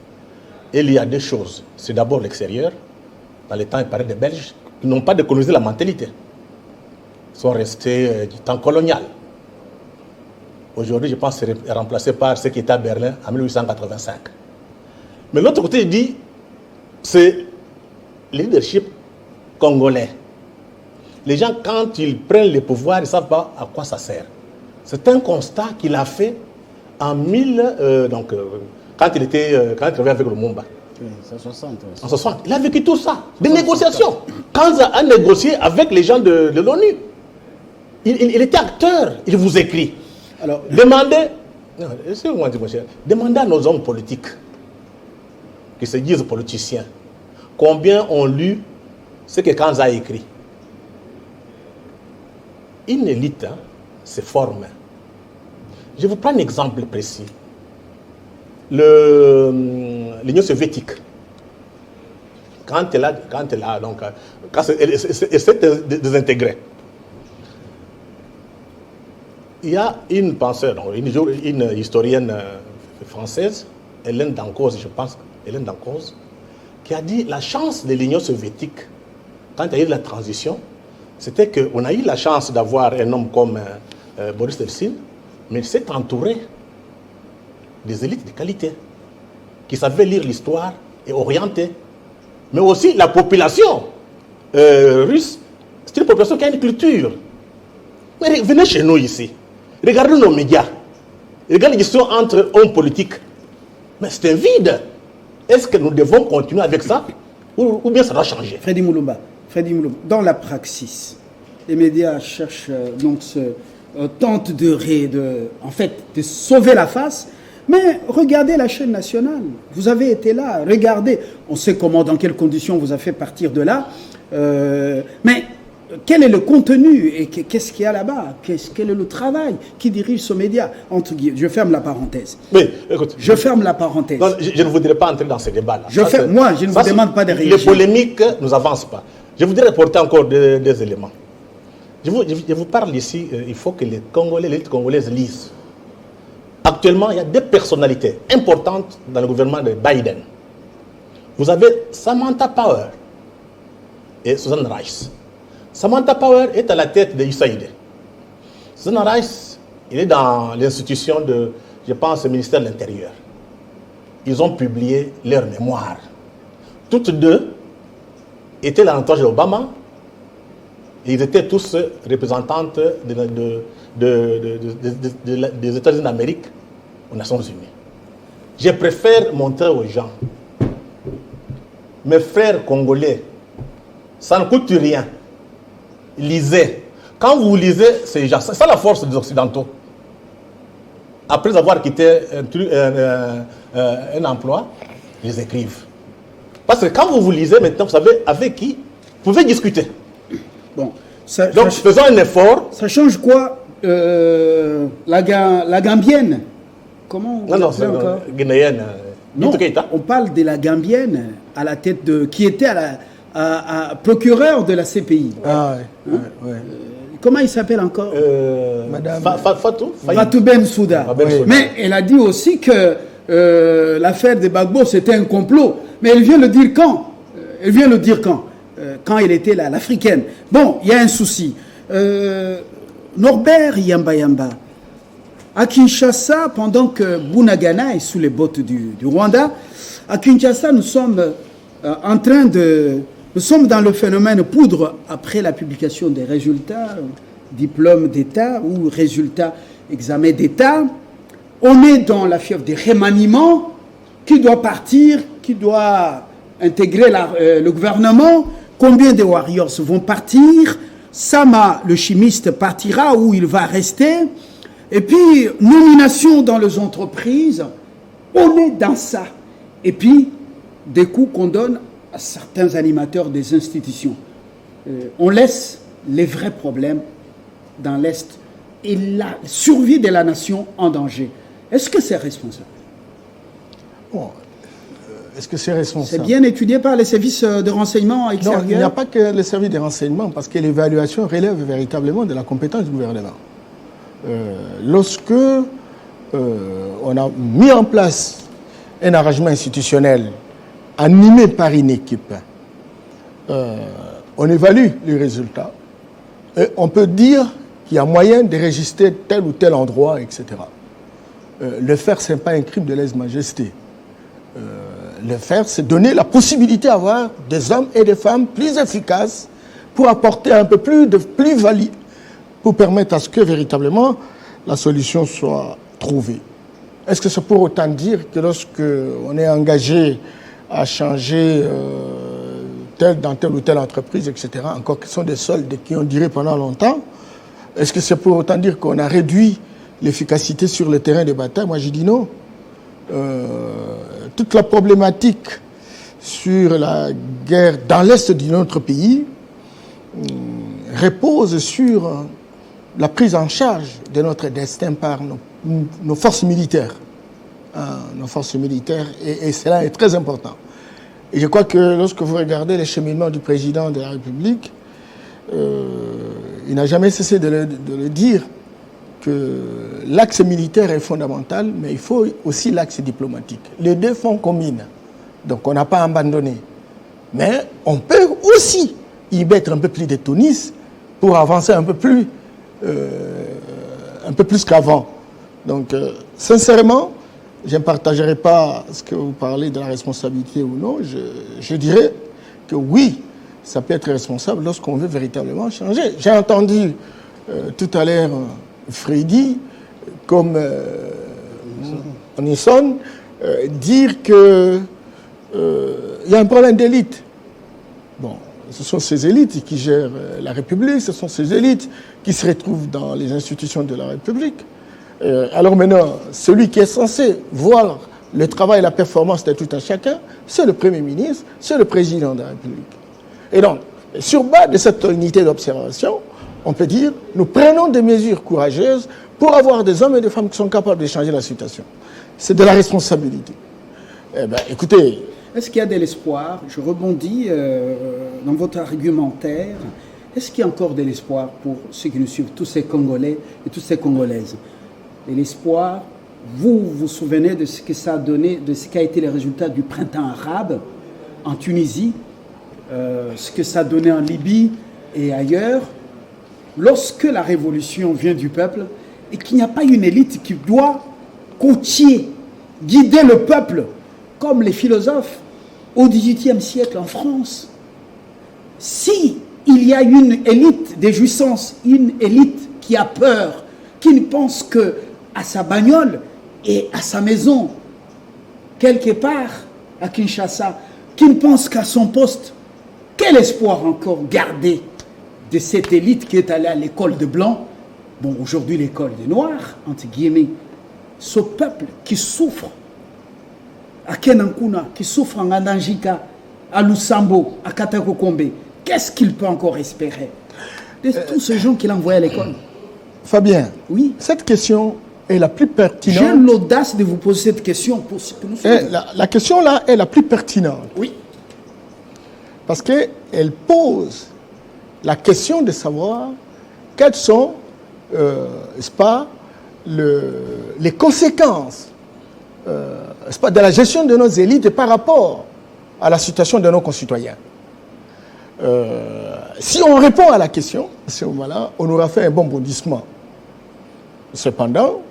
C: il y a deux choses. C'est d'abord l'extérieur. Dans les temps, il paraît des Belges qui n'ont pas décolonisé la mentalité. Ils sont restés du temps colonial. aujourd'hui, je pense, c'est remplacé par ce qui était à Berlin en 1885. Mais l'autre côté, il dit, c'est le leadership congolais. Les gens, quand ils prennent le pouvoir, ils ne savent pas à quoi ça sert. C'est un constat qu'il a fait en quand il travaillait avec Lumumba.
E: Oui, c'est 60.
C: En 60. Il a vécu tout ça. Des négociations. Quand il a négocié avec les gens de l'ONU, il était acteur. Il vous écrit.
E: Alors,
C: Demandez à nos hommes politiques qui se disent politiciens combien ont lu ce que Kanza a écrit. Une élite se forme. Je vous prends un exemple précis. L'Union soviétique, quand elle s'est désintégrée, il y a une penseuse, une historienne française, Hélène Dancause, je pense, Hélène Dancause, qui a dit la chance de l'Union soviétique, quand il y a eu la transition, c'était qu'on a eu la chance d'avoir un homme comme Boris Yeltsin, mais il s'est entouré des élites de qualité, qui savaient lire l'histoire et orienter. Mais aussi la population russe, c'est une population qui a une culture. Mais venez chez nous ici, regardez nos médias, regardez les histoires entre hommes politiques. Mais c'est un vide. Est-ce que nous devons continuer avec ça ou bien ça doit changer?
A: Freddy Mulumba, dans la praxis, les médias cherchent, tentent de sauver la face. Mais regardez la chaîne nationale. Vous avez été là, regardez. On sait dans quelles conditions vous avez fait partir de là. Mais quel est le contenu et qu'est-ce qu'il y a là-bas? Quel est le travail qui dirige ce média? Je ferme la parenthèse.
C: Mais écoute,
A: je ferme la parenthèse.
C: Non, je ne voudrais pas entrer dans ces débats-là.
A: Moi, je ne vous demande pas de réagir.
C: Les polémiques ne nous avancent pas. Je voudrais apporter encore des éléments. Je vous parle ici, il faut que l'élite congolaise lisent. Actuellement, il y a des personnalités importantes dans le gouvernement de Biden. Vous avez Samantha Power et Susan Rice. Samantha Power est à la tête de USAID. Susan Rice, il est dans l'institution de, je pense, le ministère de l'Intérieur. Ils ont publié leur mémoire. Toutes deux étaient dans l'entourage d'Obama. Ils étaient tous représentantes des États-Unis d'Amérique aux Nations Unies. Je préfère montrer aux gens, mes frères congolais, ça ne coûte rien. Lisez. Quand vous lisez ces gens, c'est ça la force des Occidentaux. Après avoir quitté un emploi, ils écrivent. Parce que quand vous lisez maintenant, vous savez avec qui vous pouvez discuter.
A: Bon,
C: donc faisons un effort.
A: Ça change quoi la Gambienne? Comment
C: Non, c'est encore guinéenne.
A: Non, on parle de la Gambienne à la tête qui était à procureur de la CPI.
D: Ah ouais, ouais.
A: Comment il s'appelle encore?
D: Madame
A: Fatou Bensouda. Mais elle a dit aussi que l'affaire de Gbagbo c'était un complot. Mais elle vient le dire quand? Quand elle était là, l'africaine. Bon, il y a un souci. Norbert Yamba, à Kinshasa, pendant que Bunagana est sous les bottes du Rwanda, à Kinshasa, nous sommes nous sommes dans le phénomène poudre après la publication des résultats, diplôme d'État ou résultats, examen d'État. On est dans la fièvre des remaniements. Qui doit partir? Qui doit intégrer le gouvernement? Combien de warriors vont partir? Sama, le chimiste, partira ou il va rester? Et puis, nomination dans les entreprises. On est dans ça. Et puis, des coups qu'on donne à certains animateurs des institutions. On laisse les vrais problèmes dans l'Est et la survie de la nation en danger. Est-ce que c'est responsable?
D: Bon, est-ce que c'est responsable?
A: C'est bien étudié par les services de renseignement extérieur?
D: Non, il n'y a pas que les services de renseignement, parce que l'évaluation relève véritablement de la compétence du gouvernement. Lorsque on a mis en place un arrangement institutionnel animé par une équipe, on évalue les résultats et on peut dire qu'il y a moyen de résister tel ou tel endroit, etc. Le faire, ce n'est pas un crime de lèse-majesté. Le faire, c'est donner la possibilité d'avoir des hommes et des femmes plus efficaces pour apporter un peu plus de plus-value, pour permettre à ce que véritablement la solution soit trouvée. Est-ce que c'est pour autant dire que lorsque on est engagé à changer dans telle ou telle entreprise, etc., encore qu'ils sont des soldes qui ont duré pendant longtemps, est-ce que c'est pour autant dire qu'on a réduit l'efficacité sur le terrain de bataille? Moi, je dis non. Toute la problématique sur la guerre dans l'est de notre pays repose sur la prise en charge de notre destin par nos forces militaires. Nos forces militaires, et cela est très important. Et je crois que lorsque vous regardez les cheminements du président de la République, il n'a jamais cessé de le dire, que l'axe militaire est fondamental, mais il faut aussi l'axe diplomatique. Les deux font commune. Donc on n'a pas abandonné. Mais on peut aussi y mettre un peu plus de tonus pour avancer un peu plus qu'avant. Donc sincèrement, je ne partagerai pas ce que vous parlez de la responsabilité ou non. Je dirais que oui, ça peut être responsable lorsqu'on veut véritablement changer. J'ai entendu tout à l'heure Freddy, comme Nisson, dire qu'il y a un problème d'élite. Bon, ce sont ces élites qui gèrent la République, ce sont ces élites qui se retrouvent dans les institutions de la République. Alors maintenant, celui qui est censé voir le travail et la performance de tout un chacun, c'est le Premier ministre, c'est le Président de la République. Et donc, sur base de cette unité d'observation, on peut dire, nous prenons des mesures courageuses pour avoir des hommes et des femmes qui sont capables de changer la situation. C'est de la responsabilité. Eh bien, écoutez...
A: Est-ce qu'il y a de l'espoir? Je rebondis dans votre argumentaire. Est-ce qu'il y a encore de l'espoir pour ceux qui nous suivent, tous ces Congolais et toutes ces Congolaises? De l'espoir, vous vous souvenez de ce que ça a donné, de ce qu'a été le résultat du printemps arabe en Tunisie, ce que ça a donné en Libye et ailleurs. Lorsque la révolution vient du peuple et qu'il n'y a pas une élite qui doit coacher, guider le peuple, comme les philosophes au XVIIIe siècle en France, si il y a une élite des jouissances, une élite qui a peur, qui ne pense que à sa bagnole et à sa maison, quelque part à Kinshasa, qui ne pense qu'à son poste, quel espoir encore garder de cette élite qui est allée à l'école de Blancs, bon, aujourd'hui l'école des Noirs, entre guillemets, ce peuple qui souffre à Kenankuna, qui souffre en Ananjika, à Lusambo, à Katakokombe, qu'est-ce qu'il peut encore espérer de tous ces gens qu'il a envoyés à l'école?
D: Fabien,
A: oui.
D: Cette question est la plus pertinente.
A: J'ai l'audace de vous poser cette question pour ce que nous sommes.
D: La question là est la plus pertinente.
A: Oui.
D: Parce qu'elle pose la question de savoir quelles sont, n'est-ce pas, les conséquences, n'est-ce pas, de la gestion de nos élites par rapport à la situation de nos concitoyens. Si on répond à la question, à ce moment-là, on aura fait un bon bondissement. Cependant,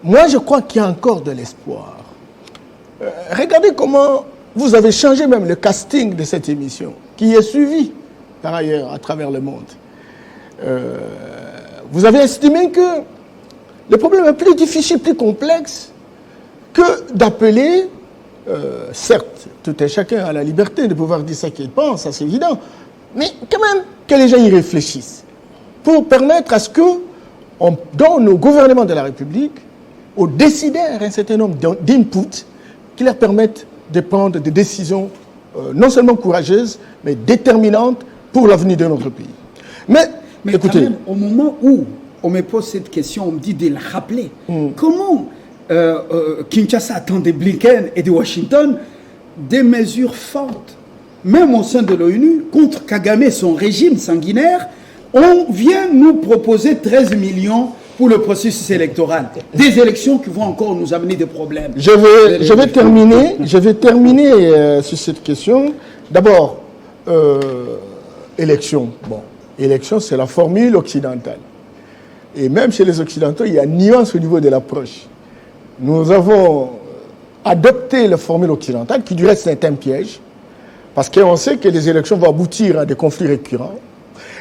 D: moi je crois qu'il y a encore de l'espoir. Regardez comment vous avez changé même le casting de cette émission, qui est suivie par ailleurs à travers le monde. Vous avez estimé que le problème est plus difficile, plus complexe que d'appeler, certes, tout un chacun a la liberté de pouvoir dire ce qu'il pense, ça c'est évident, mais quand même que les gens y réfléchissent pour permettre à ce que on donne au gouvernement de la République, aux décideurs, un certain nombre d'inputs qui leur permettent de prendre des décisions non seulement courageuses, mais déterminantes pour l'avenir de notre pays. Mais écoutez,
A: quand même, au moment où on me pose cette question, on me dit de la rappeler. Comment Kinshasa attend de Blinken et de Washington des mesures fortes, même au sein de l'ONU, contre Kagame et son régime sanguinaire? On vient nous proposer 13 millions pour le processus électoral. Des élections qui vont encore nous amener des problèmes.
D: Je vais terminer sur cette question. D'abord, élection. Bon, Élection, c'est la formule occidentale. Et même chez les Occidentaux, il y a une nuance au niveau de l'approche. Nous avons adopté la formule occidentale, qui du reste est un piège, parce qu'on sait que les élections vont aboutir à des conflits récurrents.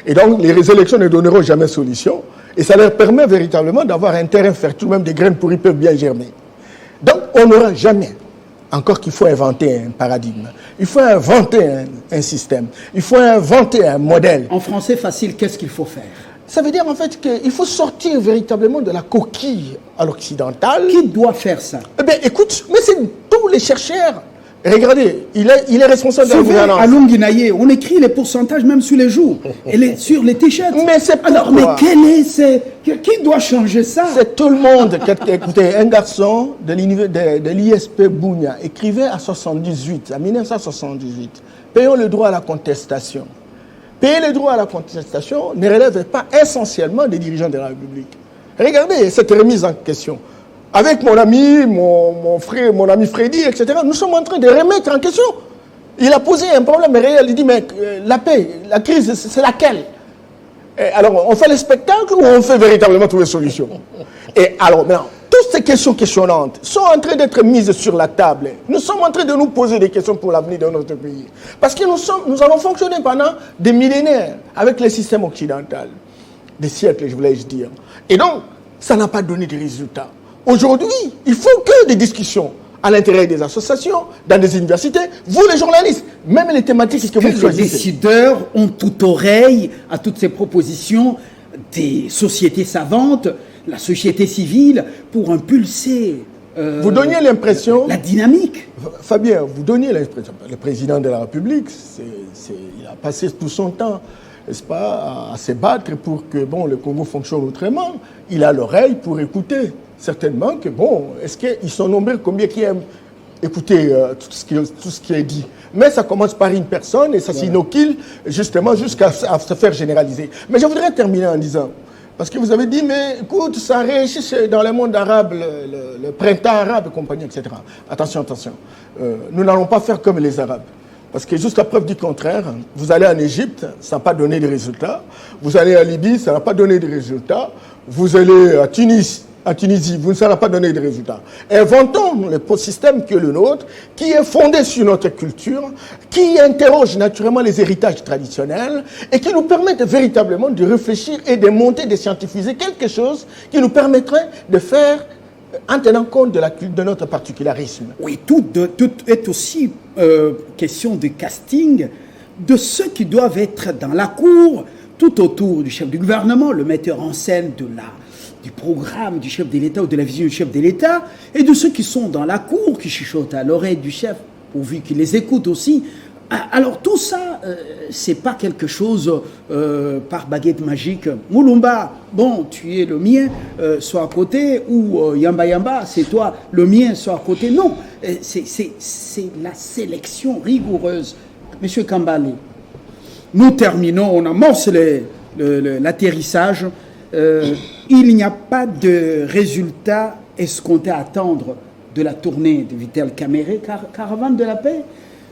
D: Et donc, les élections ne donneront jamais solution. Et ça leur permet véritablement d'avoir un terrain fertile, même des graines pourries peuvent bien germer. Donc, on n'aura jamais, encore qu'il faut inventer un paradigme, il faut inventer un système, il faut inventer un modèle.
A: En français facile, qu'est-ce qu'il faut faire?
D: Ça veut dire en fait qu'il faut sortir véritablement de la coquille à l'occidental.
A: Qui doit faire ça?
D: Eh bien, écoute, mais c'est tous les chercheurs. Regardez, il est responsable de la
A: Souvent,
D: gouvernance.
A: à Longinaye, on écrit les pourcentages même sur les joues et sur les t-shirts.
D: Mais c'est
A: alors, mais
D: pourquoi
A: qui doit changer ça?
D: C'est tout le monde. Écoutez, un garçon de l'ISP Bounia écrivait en 1978, payons le droit à la contestation. Payer le droit à la contestation ne relève pas essentiellement des dirigeants de la République. Regardez cette remise en question. Avec mon ami, mon frère, mon ami Freddy, etc., nous sommes en train de remettre en question. Il a posé un problème réel. Il dit, mais la paix, la crise, c'est laquelle? Et alors, on fait le spectacle ou on fait véritablement trouver solution? Et alors, maintenant, toutes ces questions questionnantes sont en train d'être mises sur la table. Nous sommes en train de nous poser des questions pour l'avenir de notre pays. Parce que nous avons fonctionné pendant des millénaires avec les systèmes occidentaux. Des siècles, je voulais dire. Et donc, ça n'a pas donné de résultats. Aujourd'hui, il faut que des discussions à l'intérieur des associations, dans des universités, vous les journalistes, même les thématiques que vous choisissez.
A: Les décideurs ont toute oreille à toutes ces propositions des sociétés savantes, la société civile, pour impulser
D: vous donniez l'impression,
A: la dynamique.
D: Fabien, vous donniez l'impression, le président de la République, il a passé tout son temps, n'est-ce pas, à se battre pour que le Congo fonctionne autrement. Il a l'oreille pour écouter. Certainement que, est-ce qu'ils sont nombreux, combien qui aiment écouter tout ce qui est dit? Mais ça commence par une personne et ça s'inocule justement jusqu'à se faire généraliser. Mais je voudrais terminer en disant, parce que vous avez dit, mais écoute, ça réussit dans le monde arabe, le printemps arabe et compagnie, etc. Attention. Nous n'allons pas faire comme les Arabes. Parce que jusqu'à preuve du contraire, vous allez en Égypte, ça n'a pas donné de résultats. Vous allez en Libye, ça n'a pas donné de résultats. Vous allez à Tunisie, vous ne savez pas donner de résultats. Inventons le système qui est le nôtre, qui est fondé sur notre culture, qui interroge naturellement les héritages traditionnels et qui nous permettent véritablement de réfléchir et de monter, de scientifiser quelque chose qui nous permettrait de faire en tenant compte de notre particularisme.
A: Oui, tout est aussi question de casting de ceux qui doivent être dans la cour, tout autour du chef du gouvernement, le metteur en scène du programme du chef de l'État ou de la vision du chef de l'État, et de ceux qui sont dans la cour, qui chuchotent à l'oreille du chef, pourvu qu'il les écoute aussi. Alors tout ça, c'est pas quelque chose par baguette magique. Moulumba, tu es le mien, sois à côté, ou Yamba, c'est toi, le mien, sois à côté. Non, c'est la sélection rigoureuse. Monsieur Kambale, nous terminons, on amorce l'atterrissage. Il n'y a pas de résultat escompté à attendre de la tournée de Vital Kamerhe, caravane de la paix.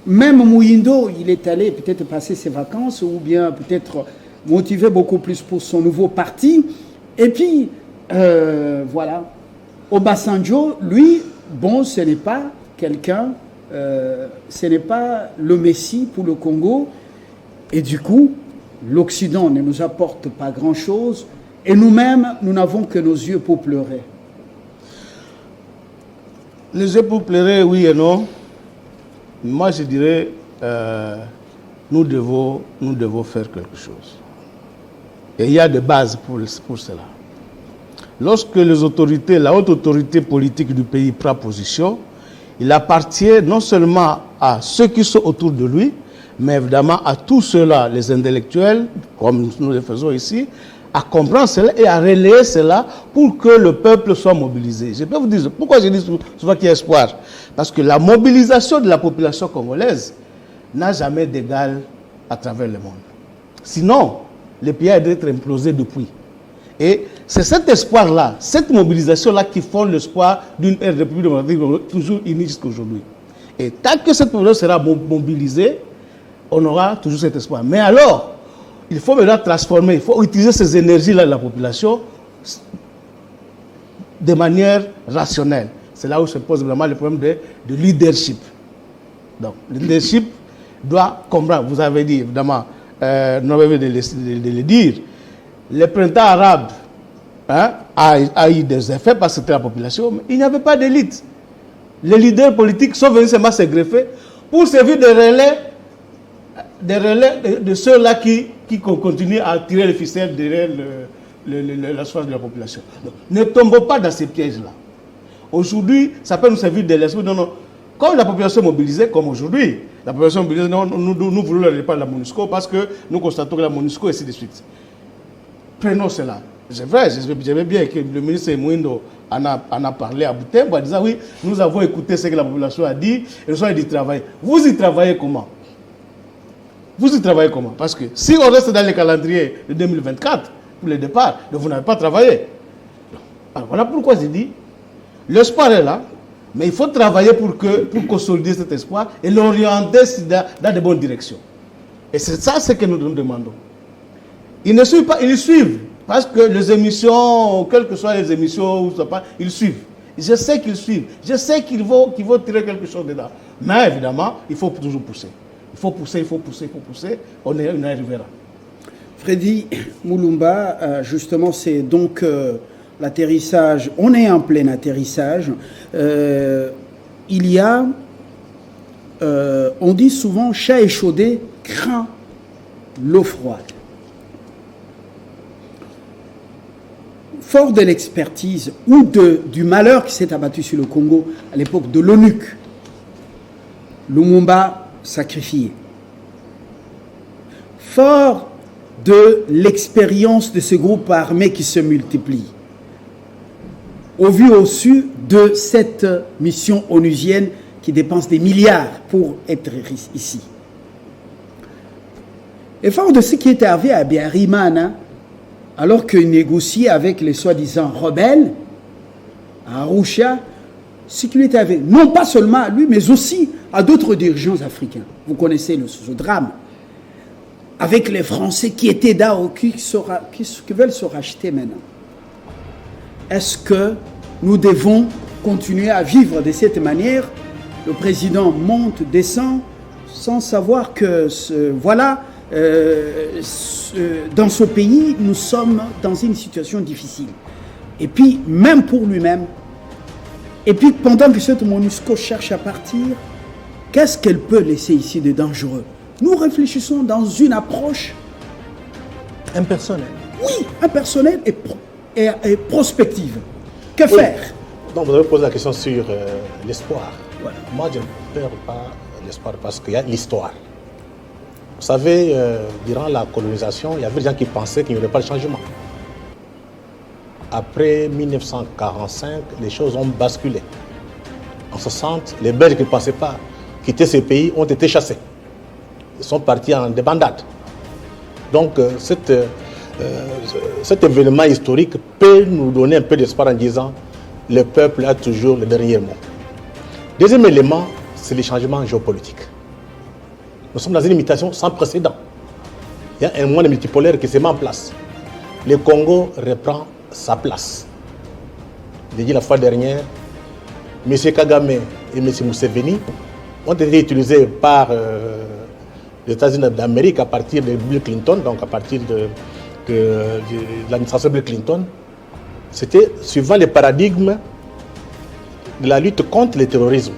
A: Même Mouyindo, il est allé peut-être passer ses vacances ou bien peut-être motivé beaucoup plus pour son nouveau parti. Et puis, voilà. Obasanjo, lui, ce n'est pas quelqu'un, ce n'est pas le Messie pour le Congo. Et du coup, l'Occident ne nous apporte pas grand-chose. Et nous-mêmes, nous n'avons que nos yeux pour pleurer.
B: Les yeux pour pleurer, oui et non. Moi, je dirais, nous devons faire quelque chose. Et il y a des bases pour cela. Lorsque les autorités, la haute autorité politique du pays prend position, il appartient non seulement à ceux qui sont autour de lui, mais évidemment à tous ceux-là, les intellectuels, comme nous le faisons ici, à comprendre cela et à relayer cela pour que le peuple soit mobilisé. Je peux vous dire, pourquoi je dis souvent qu'il y a espoir? Parce que la mobilisation de la population congolaise n'a jamais d'égal à travers le monde. Sinon, le pays a dû être implosé depuis. Et c'est cet espoir-là, cette mobilisation-là qui fonde l'espoir d'une République démocratique toujours unie jusqu'à aujourd'hui. Et tant que cette population sera mobilisée, on aura toujours cet espoir. Mais alors,
E: il faut maintenant transformer, il faut utiliser ces énergies-là de la population de manière rationnelle. C'est là où se pose vraiment le problème de leadership. Donc, le leadership doit comprendre, vous avez dit évidemment, nous avons de le dire, le printemps arabe a eu des effets parce que c'était la population, mais il n'y avait pas d'élite. Les leaders politiques sont venus seulement se greffer pour servir de relais de ceux-là qui continuent à tirer les ficelles derrière la source de la population. Donc, ne tombons pas dans ces pièges-là. Aujourd'hui, ça peut nous servir de l'esprit. Non. Comme la population est mobilisée, comme aujourd'hui, la population est mobilisée, non, nous voulons le départ de la MONUSCO parce que nous constatons que la MONUSCO et ainsi de suite. Prenons cela. C'est vrai, j'aimais bien que le ministre Mouindo en a parlé à Boutembo en disant oui, nous avons écouté ce que la population a dit et nous avons dit travailler. Vous y travaillez comment? Vous y travaillez comment? Parce que si on reste dans le calendrier de 2024 pour le départ, vous n'avez pas travaillé. Alors voilà pourquoi j'ai dit l'espoir est là, mais il faut travailler pour consolider cet espoir et l'orienter dans de bonnes directions. Et c'est ça ce que nous demandons. Ils ne suivent pas, ils suivent. Parce que les émissions, quelles que soient les émissions, ils suivent. Je sais qu'ils suivent. Je sais qu'ils vont tirer quelque chose dedans. Mais évidemment, il faut toujours pousser. Il faut pousser. On y arrivera.
A: Freddy Mulumba, justement, c'est donc l'atterrissage. On est en plein atterrissage. Il y a, on dit souvent, chat échaudé craint l'eau froide. Fort de l'expertise ou du malheur qui s'est abattu sur le Congo à l'époque de l'ONUC, Lumumba sacrifié. Fort de l'expérience de ce groupe armé qui se multiplie, au vu au su de cette mission onusienne qui dépense des milliards pour être ici. Et fort de ce qui est arrivé à Biarimana, alors qu'il négociait avec les soi-disant rebelles, à Arusha, ce qui lui est arrivé, non pas seulement à lui, mais aussi à d'autres dirigeants africains. Vous connaissez ce drame, avec les Français qui étaient là, qui veulent se racheter maintenant. Est-ce que nous devons continuer à vivre de cette manière? Le président monte, descend, sans savoir que, dans ce pays, nous sommes dans une situation difficile. Et puis, même pour lui-même, et puis pendant que cette MONUSCO cherche à partir, qu'est-ce qu'elle peut laisser ici de dangereux? Nous réfléchissons dans une approche
C: impersonnelle.
A: Oui, impersonnelle et prospective. Que faire?
C: Donc vous avez posé la question sur l'espoir.
A: Voilà.
C: Moi, je ne perds pas l'espoir parce qu'il y a l'histoire. Vous savez, durant la colonisation, il y avait des gens qui pensaient qu'il n'y aurait pas de changement. Après 1945, les choses ont basculé. En 1960, les Belges qui ne pensaient pas quitter ce pays ont été chassés. Ils sont partis en débandade. Donc, cet événement historique peut nous donner un peu d'espoir en disant le peuple a toujours le dernier mot. Deuxième élément, c'est les changements géopolitiques. Nous sommes dans une mutation sans précédent. Il y a un monde multipolaire qui se met en place. Le Congo reprend sa place. J'ai dit la fois dernière, M. Kagame et M. Museveni ont été utilisés par les États-Unis d'Amérique à partir de Bill Clinton, donc à partir de l'administration Bill Clinton. C'était suivant les paradigmes de la lutte contre le terrorisme.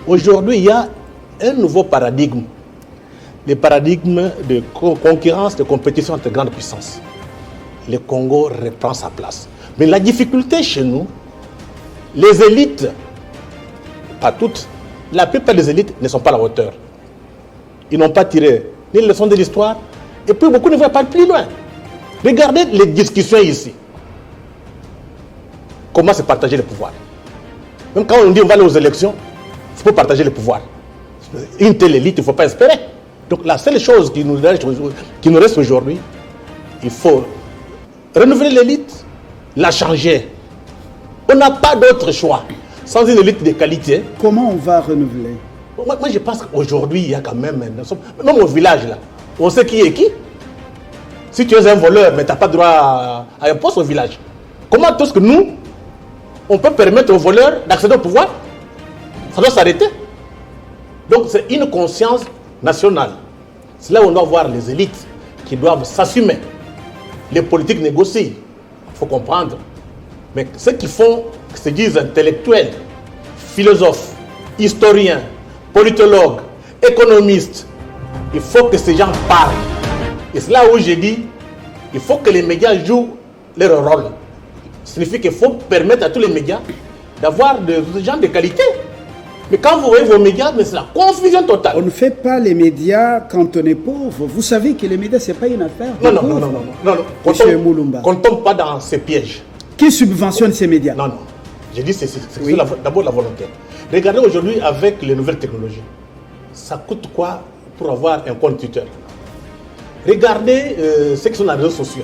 C: Aujourd'hui, il y a un nouveau paradigme, le paradigme de concurrence, de compétition entre grandes puissances. Le Congo reprend sa place. Mais la difficulté chez nous, les élites, pas toutes, la plupart des élites ne sont pas à la hauteur. Ils n'ont pas tiré ni les leçons de l'histoire, et puis beaucoup ne vont pas plus loin. Regardez les discussions ici. Comment se partager le pouvoir? Même quand on dit on va aller aux élections, il faut partager le pouvoir. Une telle élite, il ne faut pas espérer. Donc la seule chose qui nous reste aujourd'hui, il faut renouveler l'élite, la changer. On n'a pas d'autre choix. Sans une élite de qualité.
A: Comment on va renouveler?
C: Moi je pense qu'aujourd'hui, il y a quand même au village là, on sait qui est qui. Si tu es un voleur, mais tu n'as pas droit à un poste au village. Comment est-ce que nous, on peut permettre aux voleurs d'accéder au pouvoir? Ça doit s'arrêter. Donc c'est une conscience nationale. C'est là où on doit voir les élites qui doivent s'assumer. Les politiques négocient, il faut comprendre. Mais ceux qui se disent intellectuels, philosophes, historiens, politologues, économistes, il faut que ces gens parlent. Et c'est là où j'ai dit, il faut que les médias jouent leur rôle. Ça signifie qu'il faut permettre à tous les médias d'avoir des gens de qualité. Mais quand vous voyez vos médias, c'est la confusion totale.
A: On ne fait pas les médias quand on est pauvre. Vous savez que les médias, ce n'est pas une affaire.
C: Non.
A: Monsieur Moulumba.
C: Qu'on ne tombe pas dans ces pièges.
A: Qui subventionne ces médias?
C: Non. J'ai dit c'est d'abord la volonté. Regardez aujourd'hui avec les nouvelles technologies. Ça coûte quoi pour avoir un compte Twitter? Regardez ceux qui sont dans les réseaux sociaux.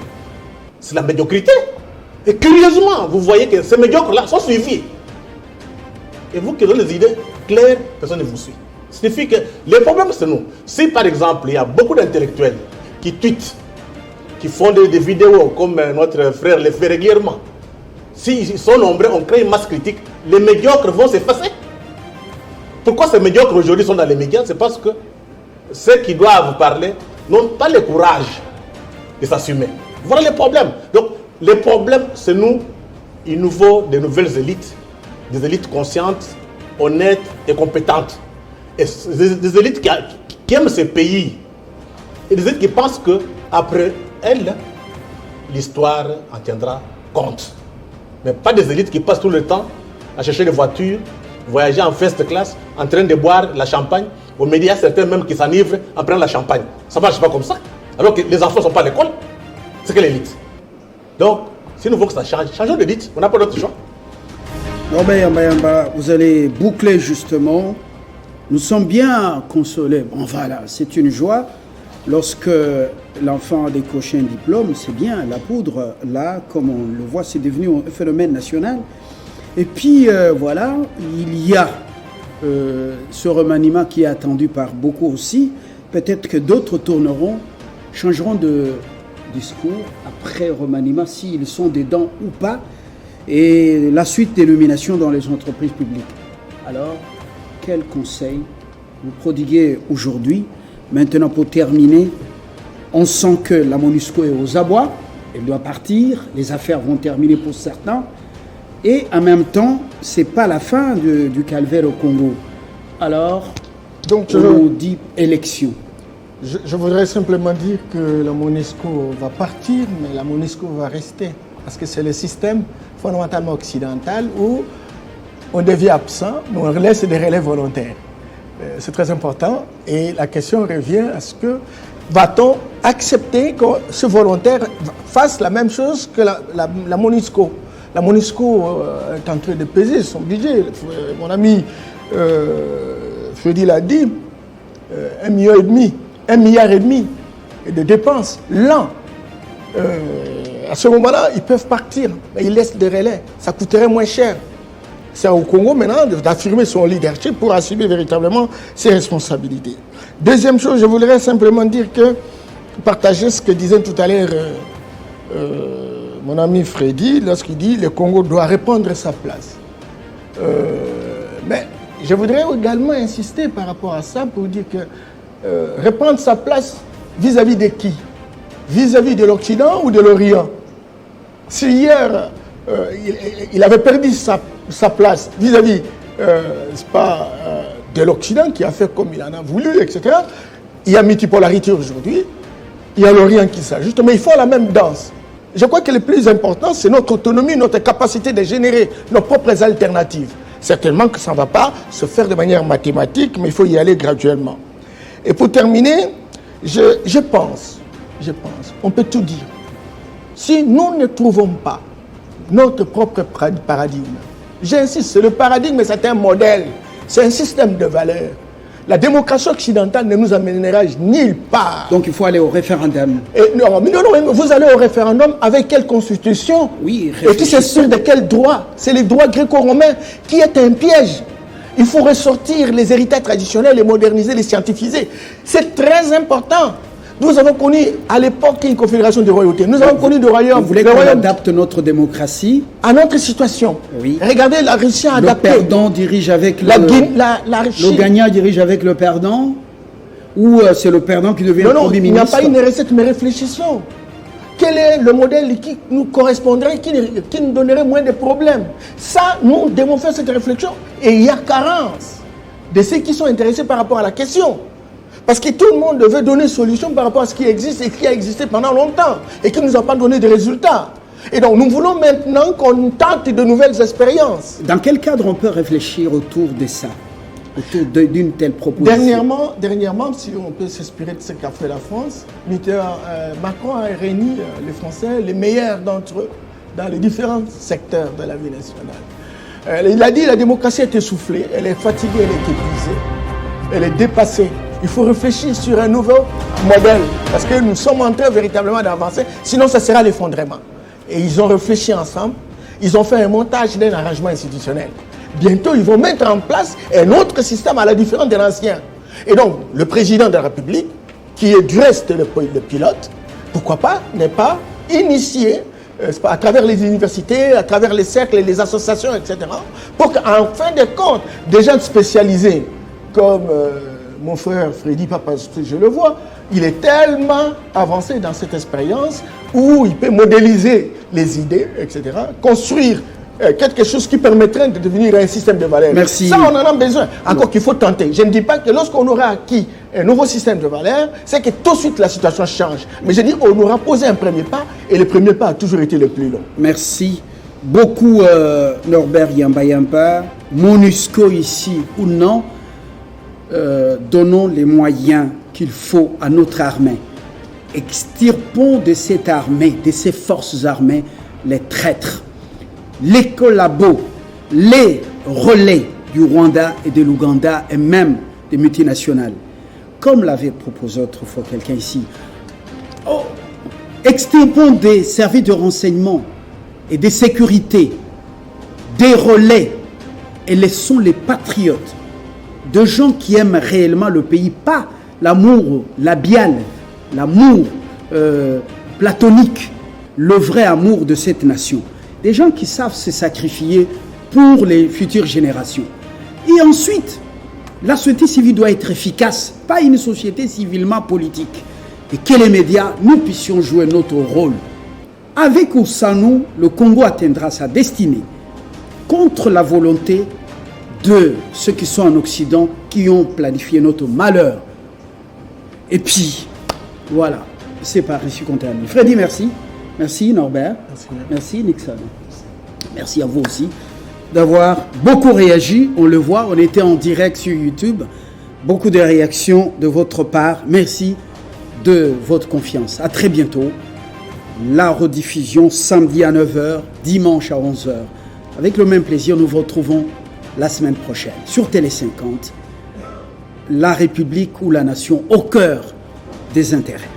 C: C'est la médiocrité. Et curieusement, vous voyez que ces médiocres-là sont suivis. Et vous qui donnez des idées claires, personne ne vous suit. Ça signifie que les problèmes, c'est nous. Si par exemple, il y a beaucoup d'intellectuels qui tweetent, qui font des vidéos comme notre frère le fait régulièrement, s'ils sont nombreux, on crée une masse critique, les médiocres vont s'effacer. Pourquoi ces médiocres aujourd'hui sont dans les médias? C'est parce que ceux qui doivent parler n'ont pas le courage de s'assumer. Voilà les problèmes. Donc, les problèmes, c'est nous. Il nous faut de nouvelles élites, des élites conscientes, honnêtes et compétentes. Et des élites qui aiment ce pays. Et des élites qui pensent qu'après elles, l'histoire en tiendra compte. Mais pas des élites qui passent tout le temps à chercher des voitures, voyager en first class, en train de boire la champagne. Aux médias, certains même qui s'enivrent en prenant la champagne. Ça ne marche pas comme ça. Alors que les enfants ne sont pas à l'école. C'est que l'élite. Donc, si nous voulons que ça change, changeons d'élite. On n'a pas d'autre choix.
A: Robert Bayamba, vous allez boucler justement. Nous sommes bien consolés. Bon, voilà, c'est une joie. Lorsque l'enfant a décroché un diplôme, c'est bien. La poudre, là, comme on le voit, c'est devenu un phénomène national. Et puis, voilà, il y a ce remaniement qui est attendu par beaucoup aussi. Peut-être que d'autres changeront de discours après remaniement, s'ils sont dedans ou pas, et la suite des nominations dans les entreprises publiques. Alors, quel conseil vous prodiguez aujourd'hui? Maintenant, pour terminer, on sent que la MONUSCO est aux abois, elle doit partir, les affaires vont terminer pour certains, et en même temps, ce n'est pas la fin du calvaire au Congo. Alors, donc, on dit élection.
D: Je voudrais simplement dire que la MONUSCO va partir, mais la MONUSCO va rester. Parce que c'est le système fondamentalement occidental où on devient absent, mais on laisse des relais volontaires. C'est très important. Et la question revient à ce que va-t-on accepter que ce volontaire fasse la même chose que la MONUSCO? La MONUSCO est en train de peser son budget. Mon ami Freddy l'a dit, 1,5 milliard de dépenses l'an. À ce moment-là, ils peuvent partir, mais ils laissent des relais. Ça coûterait moins cher. C'est au Congo maintenant d'affirmer son leadership pour assumer véritablement ses responsabilités. Deuxième chose, je voudrais simplement dire que, partager ce que disait tout à l'heure mon ami Freddy, lorsqu'il dit que le Congo doit reprendre sa place. Mais je voudrais également insister par rapport à ça pour dire que reprendre sa place vis-à-vis de qui? Vis-à-vis de l'Occident ou de l'Orient? Si hier, il avait perdu sa place vis-à-vis de l'Occident qui a fait comme il en a voulu, etc. Il y a multipolarité aujourd'hui, il y a l'Orient qui s'ajuste, mais il faut la même danse. Je crois que le plus important, c'est notre autonomie, notre capacité de générer nos propres alternatives. Certainement que ça ne va pas se faire de manière mathématique, mais il faut y aller graduellement. Et pour terminer, je pense, on peut tout dire. Si nous ne trouvons pas notre propre paradigme, j'insiste, c'est le paradigme, mais c'est un modèle, c'est un système de valeurs. La démocratie occidentale ne nous amènera nulle part.
A: Donc il faut aller au référendum.
D: Non, vous allez au référendum avec quelle constitution?
A: Oui,
D: et puis c'est sûr de quel droit? C'est le droit gréco-romain qui est un piège. Il faut ressortir les héritages traditionnels, les moderniser, les scientifiser. C'est très important. Nous avons connu à l'époque une confédération de royautés. Nous avons connu des royaumes.
A: Vous voulez qu'on adapte notre démocratie
D: à notre situation.
A: Oui.
D: Regardez, la Russie a adapté.
A: Le perdant dirige avec
D: le
A: gagnant dirige avec le perdant, ou c'est le perdant qui devient le Premier ministre?
D: Il n'y a pas une recette, mais réfléchissons. Quel est le modèle qui nous correspondrait, qui nous donnerait moins de problèmes? Ça, nous devons faire cette réflexion. Et il y a carence de ceux qui sont intéressés par rapport à la question. Parce que tout le monde veut donner solution par rapport à ce qui existe et qui a existé pendant longtemps et qui ne nous a pas donné de résultats. Et donc, nous voulons maintenant qu'on tente de nouvelles expériences.
A: Dans quel cadre on peut réfléchir autour de ça, autour d'une telle proposition?
D: Dernièrement, si on peut s'inspirer de ce qu'a fait la France, Macron a réuni les Français, les meilleurs d'entre eux, dans les différents secteurs de la vie nationale. Il a dit que la démocratie est essoufflée, elle est fatiguée, elle est épuisée, elle est dépassée. Il faut réfléchir sur un nouveau modèle, parce que nous sommes en train véritablement d'avancer, sinon ça sera l'effondrement. Et ils ont réfléchi ensemble, ils ont fait un montage d'un arrangement institutionnel. Bientôt, ils vont mettre en place un autre système à la différence de l'ancien. Et donc, le président de la République, qui est du reste le pilote, pourquoi pas, n'est pas initié à travers les universités, à travers les cercles, les associations, etc., pour qu'en fin de compte, des gens spécialisés comme mon frère Freddy Papa, je le vois, il est tellement avancé dans cette expérience où il peut modéliser les idées, etc., construire quelque chose qui permettrait de devenir un système de valeurs.
A: Merci.
D: Ça, on en a besoin. Encore qu'il faut tenter. Je ne dis pas que lorsqu'on aura acquis un nouveau système de valeurs, c'est que tout de suite la situation change. Mais je dis on aura posé un premier pas et le premier pas a toujours été le plus long.
A: Merci beaucoup Norbert Yamba. MONUSCO ici ou non, donnons les moyens qu'il faut à notre armée. Extirpons de cette armée, de ces forces armées, les traîtres, les collabos, les relais du Rwanda et de l'Ouganda et même des multinationales. Comme l'avait proposé autrefois quelqu'un ici. Extirpons des services de renseignement et de sécurité, des relais et laissons les patriotes, de gens qui aiment réellement le pays, pas l'amour labial, l'amour platonique, le vrai amour de cette nation. Des gens qui savent se sacrifier pour les futures générations. Et ensuite, la société civile doit être efficace, pas une société civilement politique. Et que les médias, nous puissions jouer notre rôle. Avec ou sans nous, le Congo atteindra sa destinée contre la volonté de ceux qui sont en Occident, qui ont planifié notre malheur. Et puis, voilà, c'est par ici qu'on termine. Freddy, merci. Merci Norbert. Merci Nixon. Merci à vous aussi d'avoir beaucoup réagi. On le voit, on était en direct sur YouTube. Beaucoup de réactions de votre part. Merci de votre confiance. À très bientôt. La rediffusion samedi à 9h, dimanche à 11h. Avec le même plaisir, nous vous retrouvons la semaine prochaine sur Télé 50. La République ou la nation au cœur des intérêts.